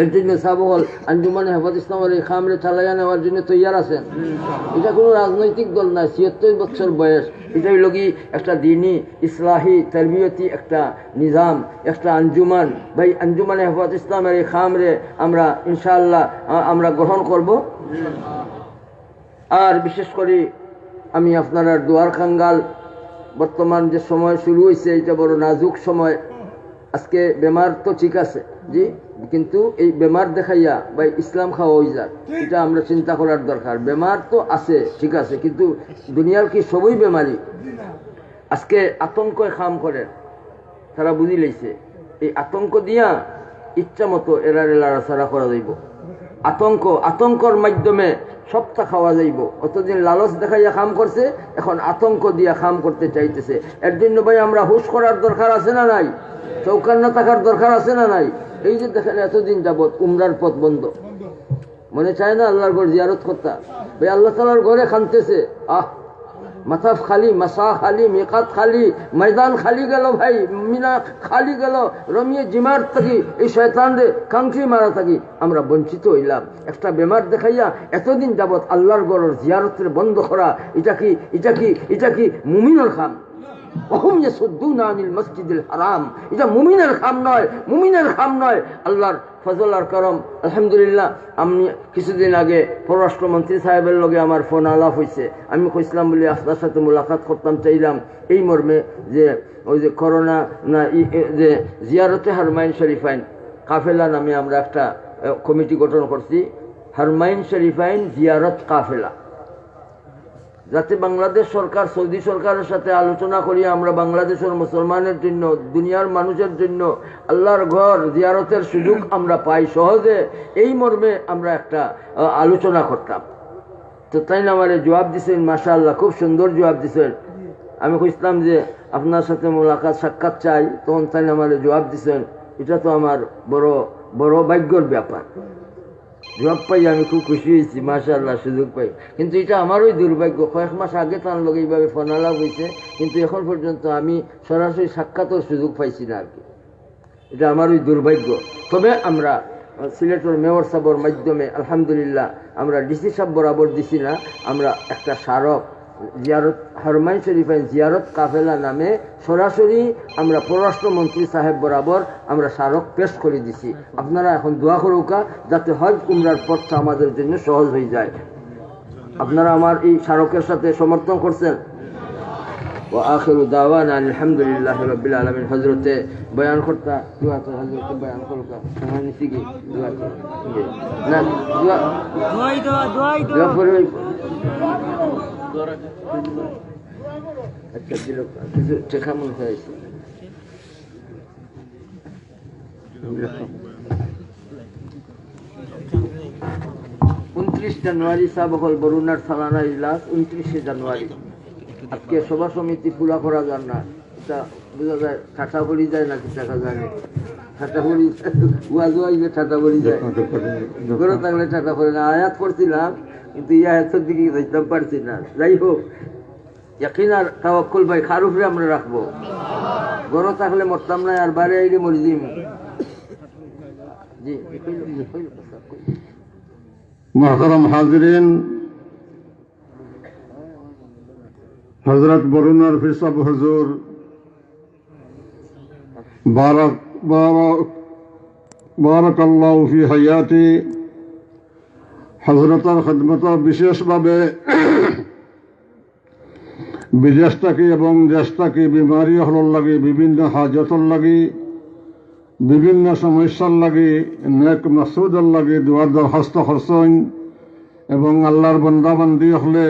এর জন্য সাবহল আঞ্জুমানে হেফাজত ইসলামের এই খামরে চালাইয়া নেওয়ার জন্য তৈয়ার আছেন। এটা কোনো রাজনৈতিক দল নাই, 76 বছর বয়স। এটাই লগি একটা দিনী ইসলাহি তারবিয়তি একটা নিজাম, একটা আঞ্জুমান। ভাই আঞ্জুমানে হেফাজত ইসলামের এই খামরে আমরা ইনশাআল্লাহ আমরা গ্রহণ করব। আর বিশেষ করে আমি আপনার দোয়ার খাঙ্গাল, বর্তমান যে সময় শুরু হয়েছে এটা বড় নাজুক সময়। আজকে বেমার তো ঠিক আছে জি, কিন্তু এই বেমার দেখাইয়া বা ইসলাম খাওয়া হয়ে যায়, এটা আমরা চিন্তা করার দরকার। বেমার তো আছে ঠিক আছে, কিন্তু দুনিয়ার কি সবই বেমারি? আজকে আতঙ্ক খাম করে তারা বুঝি লাইছে, এই আতঙ্ক দিয়া ইচ্ছা মতো এরারে লাড়াছাড়া করা যাইব। আতঙ্কর মাধ্যমে সবটা খাওয়া যাইব। অতদিন লালচ দেখাইয়া খাম করছে, এখন আতঙ্ক দিয়া খাম করতে চাইতেছে। এর জন্য ভাই আমরা হুশ করার দরকার আছে না নাই? চৌকান্না থাকার দরকার আছে না নাই? এই যে দেখেন এতদিন যাবৎ উমরার পথ বন্ধ, মনে চায় না আল্লাহর ঘর জিয়ারত করতা? ভাই আল্লাহ তাআলার ঘরে খানতেছে, মাথাফ খালি, মাসা খালি, মেকাত খালি, ময়দান খালি গেল, ভাই মিনা খালি গেল, রমিয়ে জিমার থাকি এই শয়তান রে কাঙ্ক্ষি মারা থাকি আমরা বঞ্চিত হইলাম। একটা বেমার দেখাইয়া এতদিন যাবৎ আল্লাহর ঘরের জিয়ারতের বন্ধ করা, এটা কি মুমিনের খাম? ওহুম ইয়াসুদ্দুনা আনিল মসজিদিল হারাম। এটা মুমিনের খাম নয়। আল্লাহর ফজল আর করম আলহামদুলিল্লাহ। আমি কিছুদিন আগে পররাষ্ট্রমন্ত্রী সাহেবের লগে আমার ফোন আলাপ হয়েছে। আমি কইসলাম বলে আপনার সাথে মোলাকাত করতাম চাইলাম এই মর্মে যে ওই যে করোনা না যে জিয়ারতে হারমাইন শরীফাইন কাফেলা নামে আমরা একটা কমিটি গঠন করছি, হারমাইন শরীফাইন জিয়ারত কাফেলা, যাতে বাংলাদেশ সরকার সৌদি সরকারের সাথে আলোচনা করি আমরা বাংলাদেশের মুসলমানের জন্য, দুনিয়ার মানুষের জন্য আল্লাহর ঘর জিয়ারতের সুযোগ আমরা পাই সহজে, এই মর্মে আমরা একটা আলোচনা করতাম। তো তাই না আমার জবাব দিছেন, মাশাআল্লাহ খুব সুন্দর জবাব দিছেন। আমি কইছিলাম যে আপনার সাথে মোলাকাত সাক্ষাৎ চাই, তখন তাই না আমার জবাব দিছেন, এটা তো আমার বড় বড় ভাগ্যর ব্যাপার। জবাব পাই আমি খুব খুশি হয়েছি, মাশাআল্লাহ সুযোগ পাই। কিন্তু এটা আমারই দুর্ভাগ্য, কয়েক মাস আগে তার লোক এইভাবে ফোন আলাপ হয়েছে, কিন্তু এখন পর্যন্ত আমি সরাসরি সাক্ষাতের সুযোগ পাইছি না আর কি। এটা আমারই দুর্ভাগ্য। তবে আমরা সিলেটের মেয়র সাহেবের মাধ্যমে আলহামদুলিল্লাহ আমরা ডিসি সাহেব বরাবর দিছি না, আমরা একটা স্মারক জিয়ারত হরমাইন শরীফের জিয়ারত কাফেলা নামে সরাসরি আমরা পররাষ্ট্রমন্ত্রী সাহেব বরাবর আমরা স্মারক পেশ করে দিছি। আপনারা এখন দোয়া করুকা যাতে হজ উমরার পথটা আমাদের জন্য সহজ হয়ে যায়। আপনারা আমার এই স্মারকের সাথে সমর্থন করছেন। ও আখিরু দাওয়ানা আলহামদুলিল্লাহি রাব্বিল আলামিন। হযরতে বয়ান করতা দোয়া তো হযরতে বয়ান করুকা সময় নিছি কি দোয়া না দোয়া দোয়া করে আচ্ছা দিল কিছু টেকা মনে হয়েছে। 29 জানুয়ারি সাবহল বরুণার সালানা ইজলাস 29 জানুয়ারি। আজকে সভা সমিতি পুরা করা যান না, এটা বোঝা যায় ঠাটা পড়ি যায় নাকি দেখা যায় না, ঠাটা পড়ি ওয়াজও আইবে ঠাটা পড়ি যায়, ঘরে থাকলে ঠাটা পড়ে না। আয়াত করছিলাম কিন্তু এই আয়াতের দিকে যাইতে পারছি না। যাই হোক, ইয়াকিন আর তাওয়াক্কুল ভাই খার উপরে আমরা রাখবো। ঘরে থাকলে মরতাম না, আর বাইরে আইলে মরি যাইম। জি मोहतरम हाजिरीन, हजरत बरुन अरफी साहब हुजूर बारक अल्लाह फी हयाती हजरतर खिदमत विशेषभावे विदेश थेके एवं देश थेके बीमारी हलर लगे विभिन्न हाजतर लगे विभिन्न समस्यार लगे नेक मकसुदर लगे दुआर दरखास्त करছেন এবং আল্লাহর বান্দা বান্দি হলে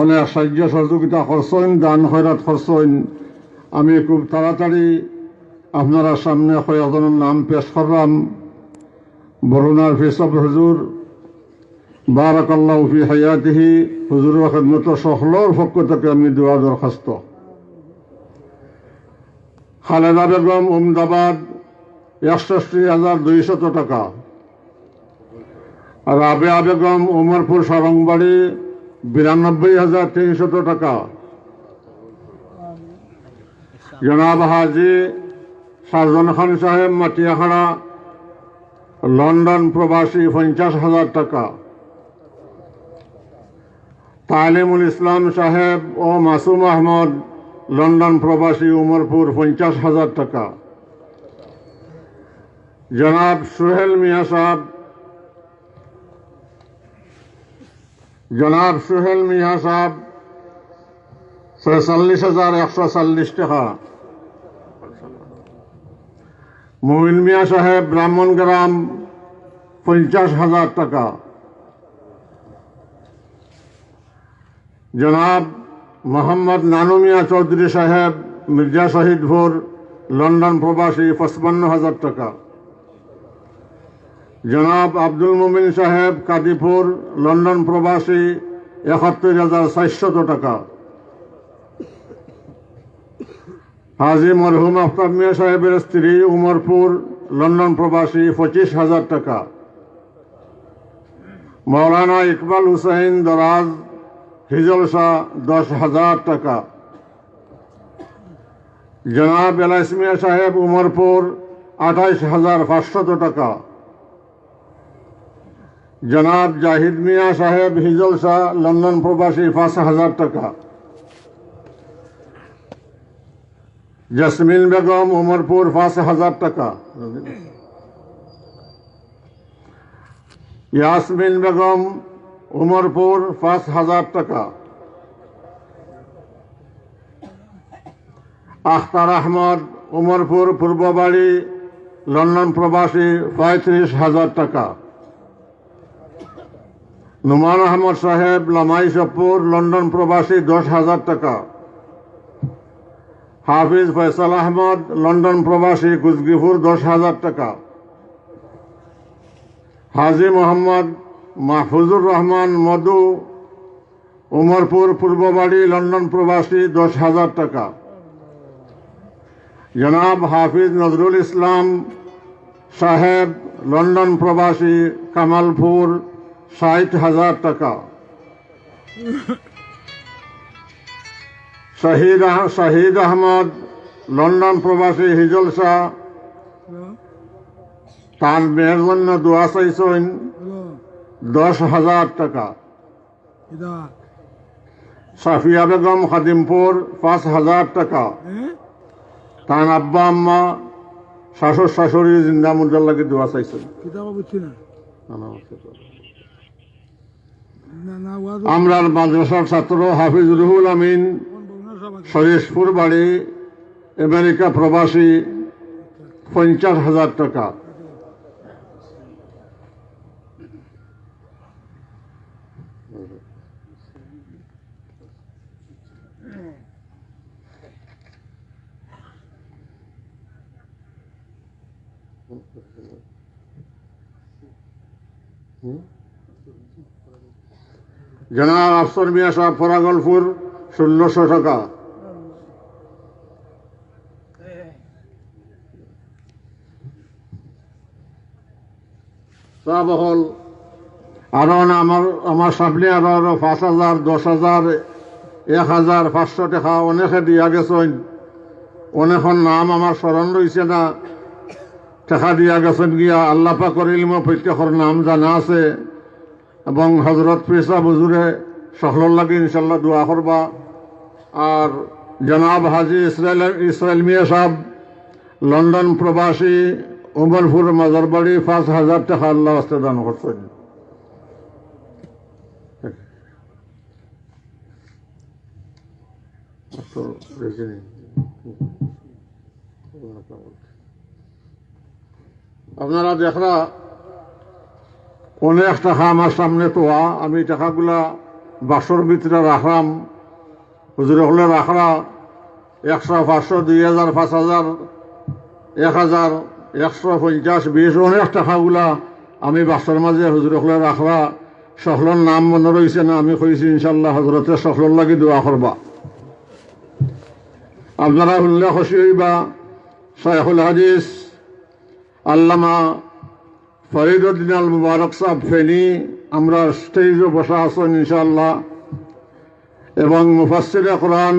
অনেক সাহায্য সহযোগিতা করছেন, দান খয়রাত করছেন। আমি খুব তাড়াতাড়ি আপনারা সামনে কয়েকজনের নাম পেশ করলাম। বরুণার ফিসব হুজুর বারাকাল্লাহু ফি হায়াতিহি, হুজুরের খিদমত সকলের পক্ষ থেকে আমি দোয়া দরখাস্ত। খালেদা বেগম উমদাবাদ 61,200 টাকা। রাবেয়া বেগম উমরপুর সরংবাড়ি 92,300 টাকা। জনাব হাজি সাজন খান সাহেব মাটিয়াখাড়া লন্ডন প্রবাসী 50,000 টাকা। তালিমুল ইসলাম সাহেব ও মাসুম আহমদ লন্ডন প্রবাসী উমরপুর 50,000 টাকা। জনাব সোহেল মিয়া সাহেব জনাব সোহেল মিয়া সাহেব 46,140 টাকা। মুমিন মিয়া সাহেব ব্রাহ্মণগ্রাম 50,000 টাকা। জনাব মোহাম্মদ নানু মিয়া চৌধুরী সাহেব মির্জা শহীদপুর লন্ডন প্রবাসী 55,000 টাকা। জনাব আব্দুল মুমিন সাহেব কাদিপুর লন্ডন প্রবাসী 71,400 টাকা। হাজি মরহুম আফতাব মিয়া সাহেবের স্ত্রী উমরপুর লন্ডন প্রবাসী 25,000 টাকা। মৌলানা ইকবাল হুসাইন দরাজ হিজলসা 10,000 টাকা। জনাব এলাইস মিয়া সাহেব উমরপুর 28,500 টাকা। জনাব জাহিদ মিয়া সাহেব হিজলসা লন্ডন প্রবাসী 5,000 টাকা। জসমিন বেগম উমরপুর 5,000 টাকা। ইয়াসমিন বেগম উমরপুর 5,000 টাকা। আখতার আহমদ উমরপুর পূর্ববাড়ি লন্ডন প্রবাসী 35,000 টাকা। নুমান আহমদ সাহেব লামাই শপুর লন্ডন প্রবাসী 10,000 টাকা। হাফিজ ফয়সাল আহমদ লন্ডন প্রবাসী কুচবিপুর 10,000 টাকা। হাজি মোহাম্মদ মাহফুজুর রহমান মধু উমরপুর পূর্ববাড়ি লন্ডন প্রবাসী 10,000 টাকা। জনাব হাফিজ নজরুল ইসলাম সাহেব লন্ডন প্রবাসী কামালপুর 60,000 টাকা। শাহিদ আহমদ লন্ডন প্রবাসী হিজলসা তার মেয়ের জন্য দোয়া চাইছেন 10,000 টাকা। সাফিয়া বেগম খাদিমপুর 5,000 টাকা। তার আব্বা আম্মা শাশুড় শাশুড়ি জিন্দা মুদ্রার লাগে দোয়া চাইছেন। আমরা মাদ্রাসার ছাত্র হাফিজ রুহুল আমিন শরীশপুর বাড়ি আমেরিকা প্রবাসী 50,000 টাকা। জনাব আফসর মিয়া সাহেব ফরাগলপুর 1600 টাকা। বহল আরো আমার সামনে আরো 5,000, 10,000, 1,500 টাকা অনেকে দিয়া গেছেন। অনেকক্ষণ নাম আমার স্মরণ রয়েছে না, টাকা দিয়া গেছেন গিয়া। আল্লাহ পাকের ইলমে প্রত্যেকের নাম জানা আছে এবং হজরত পেশা বুজুরে সকলের লাগে ইনশাল্লাহ দোয়া করবা। আর জনাব হাজি ইসরাইল মিয়া সাহেব লন্ডন প্রবাসী উমরপুর মাজারবাড়ি 5,000 টাকা আল্লাহ হস্তে দান করছেন। আপনারা দেখরা অনেক টাকা আমার সামনে তোয়া, আমি টাকাগুলা বাক্সর ভিতরে রাখলাম। হুজুরে হলে রাখরা 100, 500, 2,000, 5,000, 1,000, 150, 20 অনেক টাকাগুলা আমি বাক্সর মাঝে হুজুরে হলে রাখরা। সকলের নাম মনে রয়েছে না, আমি কইছি ইনশাল্লাহ হজরতে সকলের লাগি দোয়া করবা। আপনারা শুনলে খুশি হইবা। শাইখুল হাদিস আল্লামা ফরিদউদ্দিন আল মুবারক সাহেব ফেনী আমরা স্টেজে বসা আছেন ইনশাআল্লাহ, এবং মুফাসসিরে কোরআন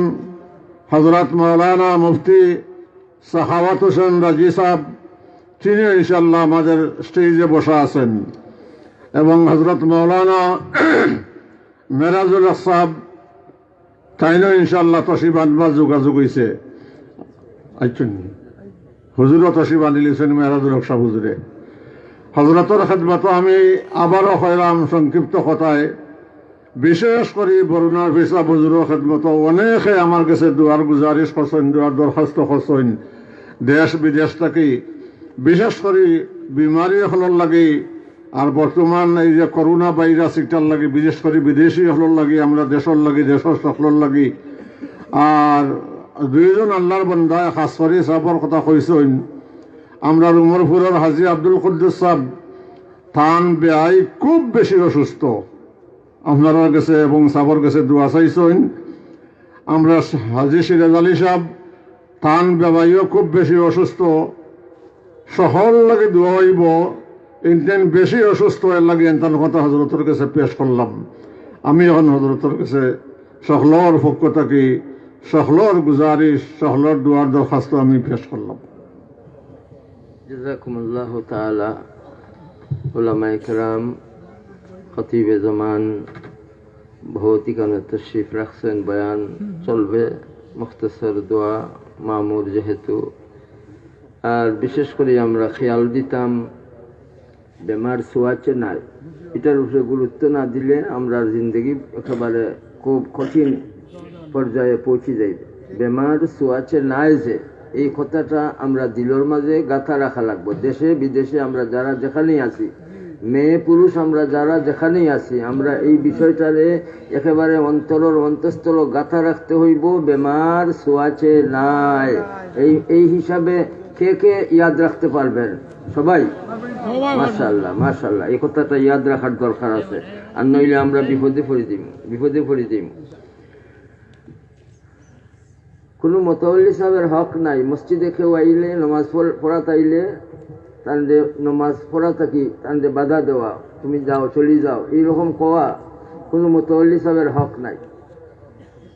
হযরত মাওলানা মুফতি সাখাওয়াত হোসেন রাজি সাহেব তিনি ইনশাআল্লাহ আমাদের স্টেজে বসা আছেন, এবং হযরত মাওলানা মেরাজুল হক সাহেব তাইনও ইনশাআল্লাহ তশরিফ আনবার যোগাযোগ হয়েছে। আইছেন হুজুরও তশরিফ আনিলেছেন মেরাজুল হক সাহেব হুজুরে। হজরতের খেদমত আমি আবারও কইলাম সংক্ষিপ্ত কথায়, বিশেষ করে বরুণার ফিসা বুজুরের খেদমত অনেকে আমার কাছে দোয়ার গুজারিশ করছেন, দোয়ার দরখাস্ত করছেন দেশ বিদেশ থেকে, বিশেষ করে বিমারি হলর লাগে। আর বর্তমান এই যে করোনা ভাইরাস এটার লাগে, বিশেষ করে বিদেশি হলর লাগে, আমরা দেশের লাগে, দেশের সকলের লাগে। আর দুইজন আল্লাহর বান্দা খাস করে সাহেবের কথা কইছেন। আমরা উমরপুরের হাজি আব্দুল কুদ্দুস সাহেব থান বেআই খুব বেশি অসুস্থ, আপনারা কাছে এবং সাবর কাছে দোয়া চাইছেন। আমরা হাজি সিরাজ আলী সাহেব থান বেবাইও খুব বেশি অসুস্থ, সকল লাগে দোয়া হইব। ইনতেন বেশি অসুস্থ এর লাগে এনতার কথা হজরতের কাছে পেশ করলাম। আমি এখন হজরতের কাছে সকলের পক্ষ থেকে সকলের গুজারিশ, সকলের দোয়ার দরখাস্ত আমি পেশ করলাম। জাযাকুমুল্লাহু তাআলা। উলামায়ে কেরাম, খতিবে জামান বহুত এখানে তশরিফ রাখছেন, বয়ান চলবে, মুখতাসার দোয়া মামুর যেহেতু। আর বিশেষ করে আমরা খেয়াল দিতাম বেমার ছোঁয়াচে নাই, এটার উপরে গুরুত্ব না দিলে আমরা জিন্দগি একেবারে খুব কঠিন পর্যায়ে পৌঁছে যাইবে। বেমার ছোঁয়াচে নাই যে এই কথাটা আমরা দিলর মাঝে গাথা রাখা লাগবো। দেশে বিদেশে আমরা যারা যেখানেই আছি, মেয়ে পুরুষ আমরা যারা যেখানেই আছি, আমরা এই বিষয়টারে একেবারে অন্তরের অন্তঃস্থল গাথা রাখতে হইব। বেমার ছোঁয়াচে নাই, এই হিসাবে কে কে ইয়াদ রাখতে পারবেন? সবাই? মাশাআল্লাহ মাশাআল্লাহ, এই কথাটা ইয়াদ রাখার দরকার আছে, আর নইলে আমরা বিপদে পড়ে দিই। কোনো মুতাওয়াল্লি সাহেবের হক নাই মসজিদে কেউ আইলে নমাজ পড়াতে আইলে তান্ডে নমাজ পড়া থাকি তান্ডে বাধা দেওয়া, তুমি যাও চলে যাও, এইরকম কোয়া কোনো মুতাওয়াল্লি সাহেবের হক নাই।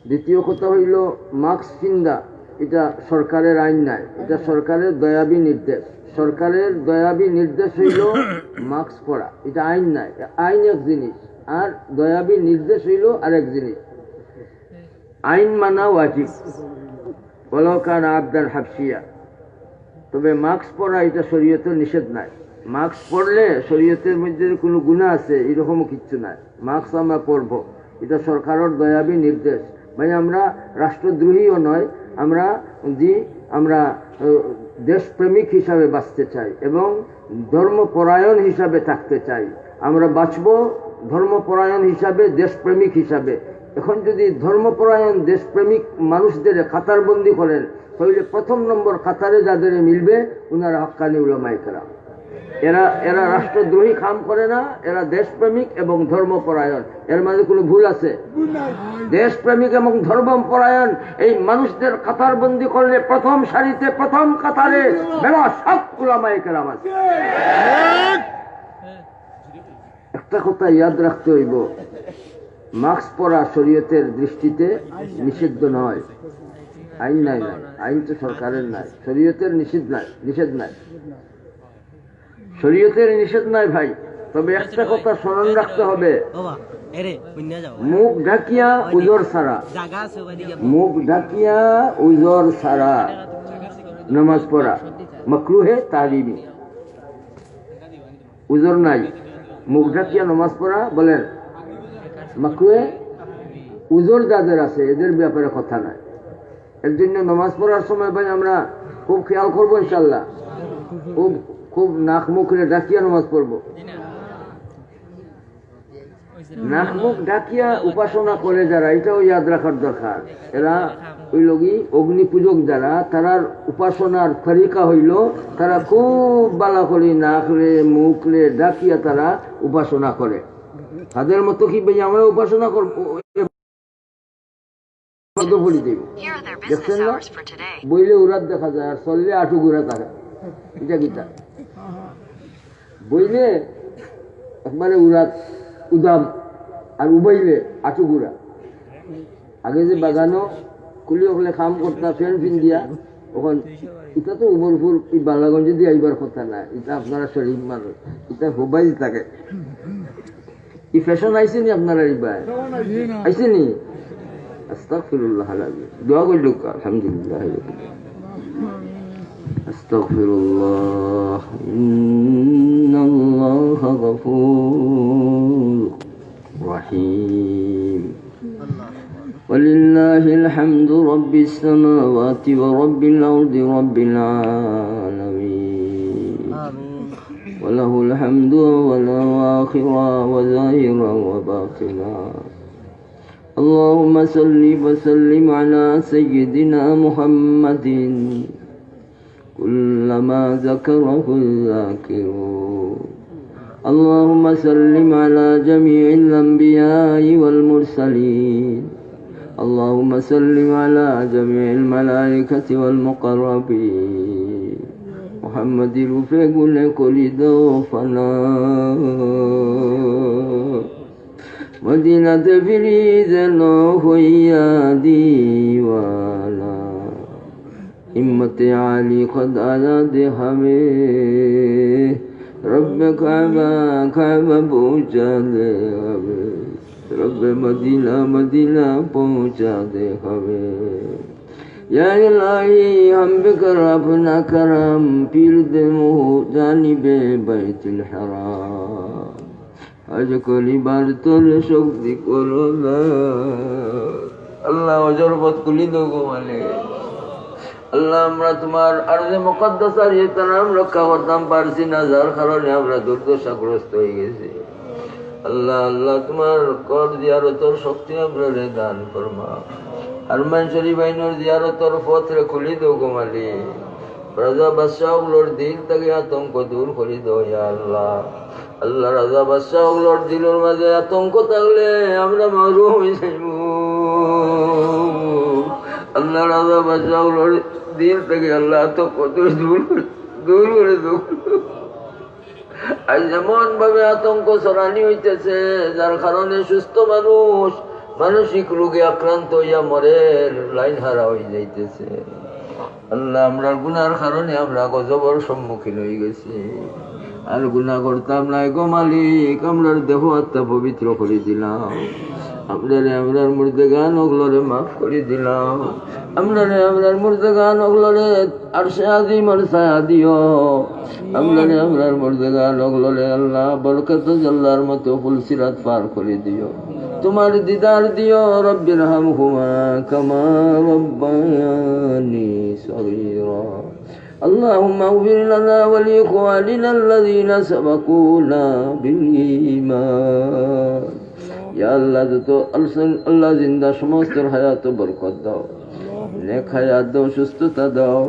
দ্বিতীয় কথা হইল মাস্ক পিন্দা, এটা সরকারের আইন নাই, এটা সরকারের দয়াবী নির্দেশ। সরকারের দয়াবী নির্দেশ হইল মাস্ক পরা, এটা আইন নাই। আইন এক জিনিস আর দয়াবী নির্দেশ হইল আরেক জিনিস। আইন মানা ওয়াজিব, ওয়ালাউ কানা আবদান হাবশিয়া। তবে মাস্ক পরা এটা শরীয়তের নিষেধ নাই। মাস্ক পরলে শরীয়তের মধ্যে কোনো গুনাহ আছে এরকমও কিচ্ছু নাই। মাস্ক আমরা পরব, এটা সরকারের দয়াবী নির্দেশ। ভাই আমরা রাষ্ট্রদ্রোহীও নয়, আমরা দেশপ্রেমিক হিসাবে বাঁচতে চাই এবং ধর্মপরায়ণ হিসাবে থাকতে চাই। আমরা বাঁচব ধর্মপরায়ণ হিসাবে, দেশপ্রেমিক হিসাবে। এখন যদি ধর্মপরায়ণ দেশপ্রেমিক মানুষদের কাতারবন্দি করেন তাহলে প্রথম নম্বর কাতারে যাদের মিলবে ওনারা হক্কানি উলামায়ে কেরাম। এরা রাষ্ট্রদ্রোহী কাম করে না, এরা দেশপ্রেমিক এবং ধর্মপরায়ণ। এর মাঝে কোনো ভুল আছে? দেশপ্রেমিক এবং ধর্মপরায়ণ এই মানুষদের কাতারবন্দি করলে প্রথম সারিতে, প্রথম কাতারে বেলা সব উলামায়ে কেরাম আছে। একটা কথা ইয়াদ রাখতে হইব, মাস্ক পরা শরীয়তের দৃষ্টিতে নিষিদ্ধ নয়। আইন নাই, আইন তো সরকারের নাই, শরীয়তের নিষেধ নাই, শরীয়তের নিষেধ নাই ভাই। তবে একটা কথা স্মরণ রাখতে হবে, মুখ ঢাকিয়া উজর ছাড়া, মুখ ঢাকিয়া উজর ছাড়া নামাজ পড়া মাকরুহে তাহরিমি। উজর নাই, মুখ ঢাকিয়া নামাজ পড়া বলেন মাকরুহে। উজর যাদের আছে এদের ব্যাপারে কথা নাই। এর জন্য নামাজ পড়ার সময় ভাই আমরা খুব খেয়াল করবো ইনশাল্লাহ, খুব নাক মুখে ডাকিয়া নামাজ পড়বো। নাক মুখ ডাকিয়া উপাসনা করে যারা, এটাও ইয়াদ রাখার দরকার। এরা ওই লগি অগ্নি পূজক যারা, তারার উপাসনার তরিকা হইল তারা খুব বালা করে নাকলে মুখলে ডাকিয়া তারা উপাসনা করে। তাদের মতো কি ভাই আমরা উপাসনা করবো? দেখছেন না, বইলে উড়াত দেখা যায় আর চললে আটু ঘুরা থাকে। এটা গীতা বইলে একবারে উড়াত উদাম আর উবাইলে আটু ঘুরা। আগে যে বাগানো কুলি ওখানে কাম করতা ফ্যান ফিন দিয়া, ওখান এটা তো উমরপুর বালাগঞ্জ দিয়ে আইবার কথা না। এটা আপনারা শরীর মানুষ, এটা হোবাই থাকে। ই ফ্যাশন আইসে নি আপনারা এইবার আইসে নি? আস্তাগফিরুল্লাহ আলাযীম। দোয়া কইল আলহামদুলিল্লাহ। আস্তাগফিরুল্লাহ, ইন্নাল্লাহা গফুরুর রহিম। ওয়ালিল্লাহিল হামদু রাব্বিস সামাওয়াতি ওয়া রাব্বিল আরদি রাব্বিল আলামিন। وله الحمد والآخرة وظاهرا وباطنا. اللهم صل وسلم على سيدنا محمد كلما ذكره الذاكرون. اللهم سلم على جميع الأنبياء والمرسلين. اللهم سلم على جميع الملائكة والمقربين. محمد رفيق لكل فنا مدينة فريد نوح يا ديوانا. همت علی خدا دے ہمیں رب کعبہ پہنچا دے ہمیں. رب مدینہ مدینہ پہنچا دے ہمیں. یا الہی ہم بکر اپنا کرم پیر دے منہ جانب بیت الحرام. আজ কলিবার তোর শক্তি করো না আল্লাহ, অজরবত কুলি দোগো মানে আল্লাহ। আমরা তোমার আরজে মুকদ্দাসার ইহতারাম রক্ষা করতাম পারছি না, যার কারণে আমরা দুর্দশাগ্রস্ত হয়ে গেছি। আল্লাহ আল্লাহ তোমার কর জিয়ারতর শক্তি আমরা দান ফরমা। হারমান শরীফ আইনোর জিয়ারতর পথ রে খুলি দোগো মালি। রাজা বাদশাহগুলোর দিল থেকে আতঙ্ক দূর করে দাও ইয়া আল্লাহ। আল্লাহ রাজা বাদশাহগুলোর দিলের মাঝে আতঙ্ক থাকলে আমরা মারুম হয়ে যাইব। আল্লাহ রাজা বাদশাহগুলোর দিল থেকে আল্লাহ আতঙ্ক দূর করে দাও। আজ যেমন ভাবে আতঙ্ক ছড়ানি হইতেছে, যার কারণে সুস্থ মানুষ মানসিক রোগে আক্রান্ত হইয়া মরে লাইন হারা হয়ে যাইতেছে। আল্লাহ আমরার গুনার কারণে আমরা গজবর সম্মুখীন হয়ে গেছি, আর গুনাহ করতাম না গো মালিক। আমরার দেহ আত্মা পবিত্র করে দিলাম, আমরার মুর্দেগান ওগুলোরে মাফ করে দিলাম, আমরার মুর্দেগান ওগুলোরে আরশে আজিমের ছায়া দিও, আমরার মুর্দেগান ওগুলোরে আল্লাহ বরকত জাল্লার মতো ফুলসিরাত পার করে দিও, তোমার দিদার দিও। রব্বির হামহুমা কামা রব্বায়ানি সগীরা। اللهم اغفر لنا ولإخواننا الذين سبقونا بالإيمان। या अल्लाह तो अल्लाह जिंदा समस्तर हायात बरकत दाओ, नेक हायात दो, सुस्थता दाओ।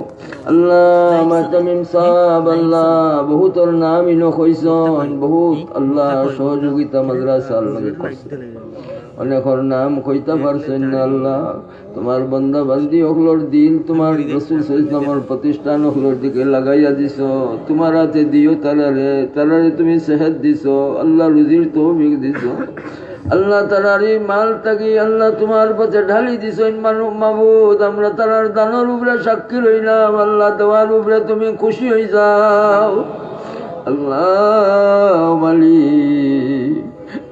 अल्लाह मातमिम साहब अल्लाह बहुत और नाम इनो खोइसन, बहुत अल्लाह सहयोगिता माद्रासा लगे करছে, অনেকর নাম কইতা পারছেন না আল্লাহ। তোমার বান্দা বান্দি ওগুলোর দিল তোমার রাসূল সাল্লাল্লাহু আলাইহি ওয়াসাল্লামের প্রতিষ্ঠান ওগুলোর দিকে লাগাইয়া দিছো, তোমার হাতে দিও তারারে তুমি সেহত দিছো আল্লাহ, রুজির তৌফিক দিছো আল্লাহ। তারারি মাল থাকি আল্লাহ তোমার পথে ঢালি দিছেন মাবুদ, আমরা তারার দানের উপরে সাক্ষী রইলাম আল্লাহ, দেওয়ার উপরে তুমি খুশি হয়ে যাও আল্লাহ। মালিক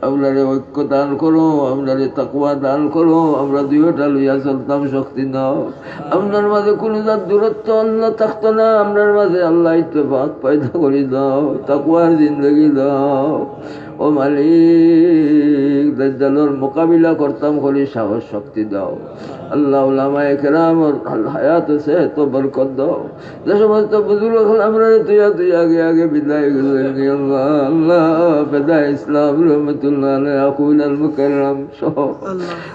আমরারে ঐক্য দান করো, আমরারে তাকওয়া দান করো, আমরা দুইটা লইয়া চলতাম শক্তি দাও। আপনার মাঝে কোন জাত দূরত্ব আল্লাহ থাকতো না, আপনার মাঝে আল্লাহ ইত্তেফাক পয়দা করে দাও, তাকওয়ার জিন্দগি দাও ও মালিক। দাজ্জালের মোকাবিলা করতাম করি সাহস শক্তি দাও আল্লাহ। উলামায়ে কেরামের হায়াত আছে তো বরকত দাও। যে সমস্ত বুজুর্গ আমরা তুই আগে আগে বিদায় গেলেন আল্লাহ, ফেদায়ে ইসলাম রহমতুল্লাহ আলাইহি আকুল আল মুকাররম সহ,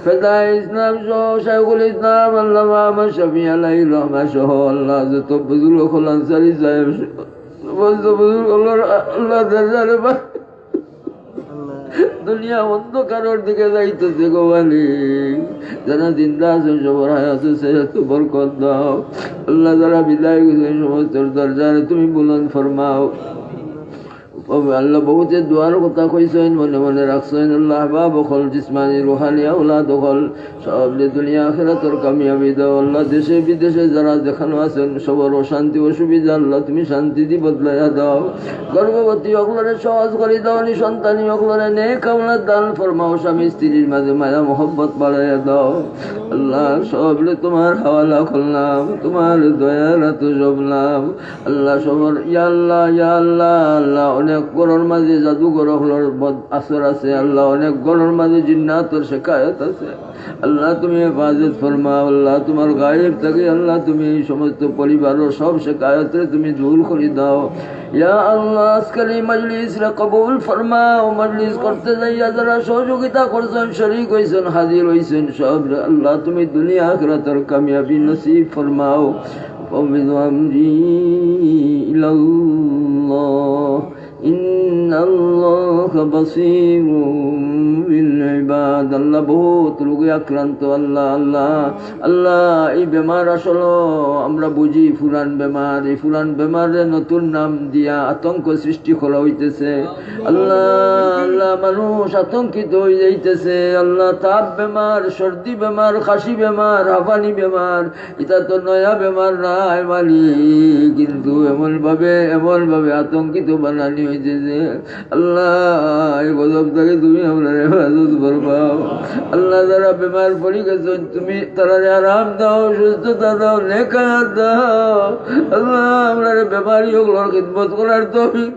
ফেদায়ে ইসলাম সহ শাইখুল ইসলাম আল্লামা আহমদ শফি আলাইহি রহমা সহ আল্লাহ যত বুজুর্গ আনসারী সাহেব সমস্ত বুজুর্গ আল্লাহ দরজারে দুনিয়া অন্ধকারের দিকে যাইতেছে গো মালিক। যারা জিন্দা আছেন সবার হায়াত সেহেতু বরকত দাও আল্লাহ। যারা বিদায় গেছেন সমস্ত দরজারে তুমি বুলন্দ ফরমাও আল্লাহ। বহুতে দোয়ার কথা কইছেন, মনে মনে রাখছেন আল্লাহ। আহবাব হল জিসমানি রুহানি আওলাদ হল সব দুনিয়া আখিরাতের কামিয়াবি দাও আল্লাহ। দেশে বিদেশে যারা যেখানে আছেন সবার অশান্তি অসুবিধা আল্লাহ তুমি শান্তি দি বদলাইয়া দাও। গর্ভবতী অকলরে সহজ করে দাও, সন্তানী অকলরে নেক আমলার দান ফরমাও। স্বামী স্ত্রীর মাঝে মায়া মোহব্বত বাড়াইয়া দাও আল্লাহ। সব তোমার হাওয়ালা করলাম, তোমার দয়ার এত জবলাম আল্লাহ। সবার ইয়া আল্লাহ ইয়া আল্লাহ আল্লাহ। অনেক গরর মাঝে জাদুঘর হলোর আসর আছে আল্লাহ, অনেক গরর মাঝে জিন্নাতর শেখায়ত আছে আল্লাহ। তুমি হেফাজত ফরমাও আল্লাহ। তোমার গায়েব থেকে আল্লাহ তুমি এই সমস্ত পরিবারের সব শেখায়তে তুমি দূর করে দাও ইয়া আল্লাহ। আজকের এই মজলিসরা কবুল ফরমাও। মজলিস করতে যাইয়া যারা সহযোগিতা করছেন, শরীক হয়েছেন, হাজির হয়েছেন সব আল্লাহ তুমি দুনিয়া আখিরাতের কামিয়াবি নসিব ফরমাও। أمري إلى الله إن الله بصير بالعباد। আল্লাহ বহুত রোগে আক্রান্ত আল্লাহ আল্লাহ আল্লাহ। এই বেমার আসলে আমরা বুঝি ফুলান বেমার, এই ফুলান বেমারে নতুন নাম দিয়া আতঙ্ক সৃষ্টি করা হইতেছে আল্লাহ আল্লাহ। মানুষ আতঙ্কিত হয়ে যাইতেছে আল্লাহ। তাপ বেমার, সর্দি বেমার, কাশি বেমার, হাঁপানি বেমার, এটা তো নয়া বেমার নাই মালিক, কিন্তু এমন ভাবে আতঙ্কিত বানানি হইতেছে আল্লাহ। এই গজব থেকে তুমি আমরা হেফাজত করবাও আল্লাহ। যারা বেমার পড়ে গেছেন তুমি তারা আরাম দাও, সুস্থতা দাও, নেকাত দাও আল্লাহ। আমরা বেমারি ওগুলোর খিদমত করার তৌফিক,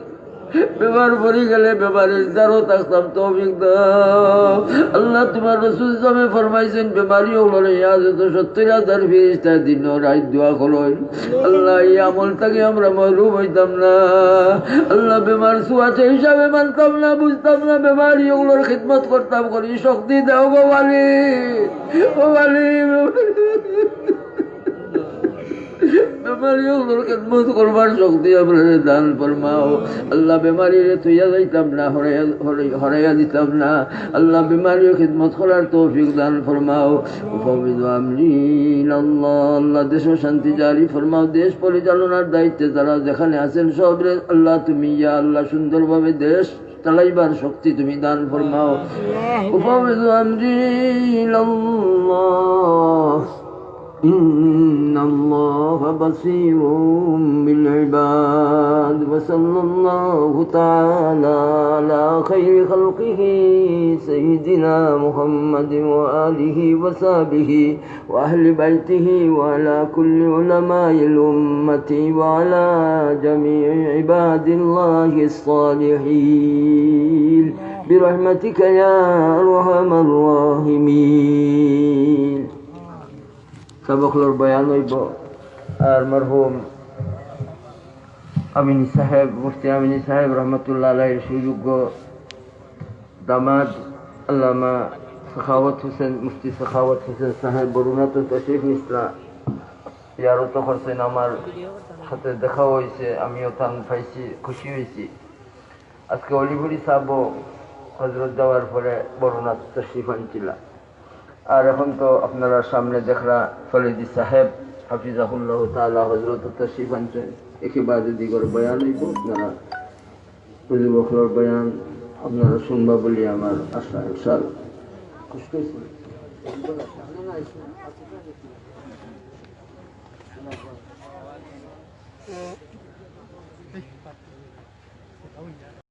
বেমার পড়ে গেলে বেমারের দ্বারও থাকতাম তৌফিক দাও আল্লাহ। তোমার রাসূল সামে ফরমাইছেন বেমারি ওগুলোর ইয়াজত ৭০,০০০ ফেরেশতা দিন রাত দোয়া করেন আল্লাহ। এই আমল থেকে আমরা মাহরুম হইতাম না আল্লাহ। বেমার সুয়াতে হিসাবে মানতাম না, বুঝতাম না, বেমারি ওগুলোর খিদমত করতাম করি। শক্তি দাও গো মালিক, ও মালিক। বেমারিওগুলোর খেদমত করবার শক্তি আপনার দান ফরমাও আল্লাহ। বেমারিরে তুইয়া যাইতাম না, হরাইয়া দিতাম না আল্লাহ। বেমারিও খেদমত করার তৌফিক দান ফরমাও। আল্লাহ দেশও শান্তি জারি ফরমাও। দেশ পরিচালনার দায়িত্বে যারা যেখানে আছেন সব আল্লাহ তুমি ইয়া আল্লাহ সুন্দরভাবে দেশ চালাইবার শক্তি তুমি দান ফরমাও। إن الله الله بصير بالعباد وصلى الله تعالى على خير خلقه سيدنا محمد وآله وصحبه وأهل بيته وعلى كل علماء الأمة وعلى جميع عباد الله الصالحين برحمتك يا أرحم الراحمين. सबकलोर बयान হইব আর মরহুম আমিনী সাহেব মুফতি আমিনী সাহেব রহমতুল্লাহ আলাইহির সুযোগ্য দামাদ আল্লামা সাখাওয়াত হোসেন মুফতি সাখাওয়াত হোসেন সাহেব বরুণা তো তশরিফ নিসলা ইয়ারত করছেন। আমার সাথে দেখা হয়েছে, আমিও তান পাইছি, খুশি হয়েছি। আজকে অলিভুরি সাহেব হজরত যাওয়ার পরে বরুণা তশরিফ আনছিল। আর এখন তো আপনারা সামনে দেখরা ফরিদি সাহেব হাফিজাহুল্লাহ তাআলা হযরত তশরিফ আনছেন। একেবারে দিগর বয়ান হইব, আপনারা হুজুর বখলর বয়ান আপনারা শুনবা বলি আমার আশা ইনশাআল্লাহ। খুশি হয়েছি।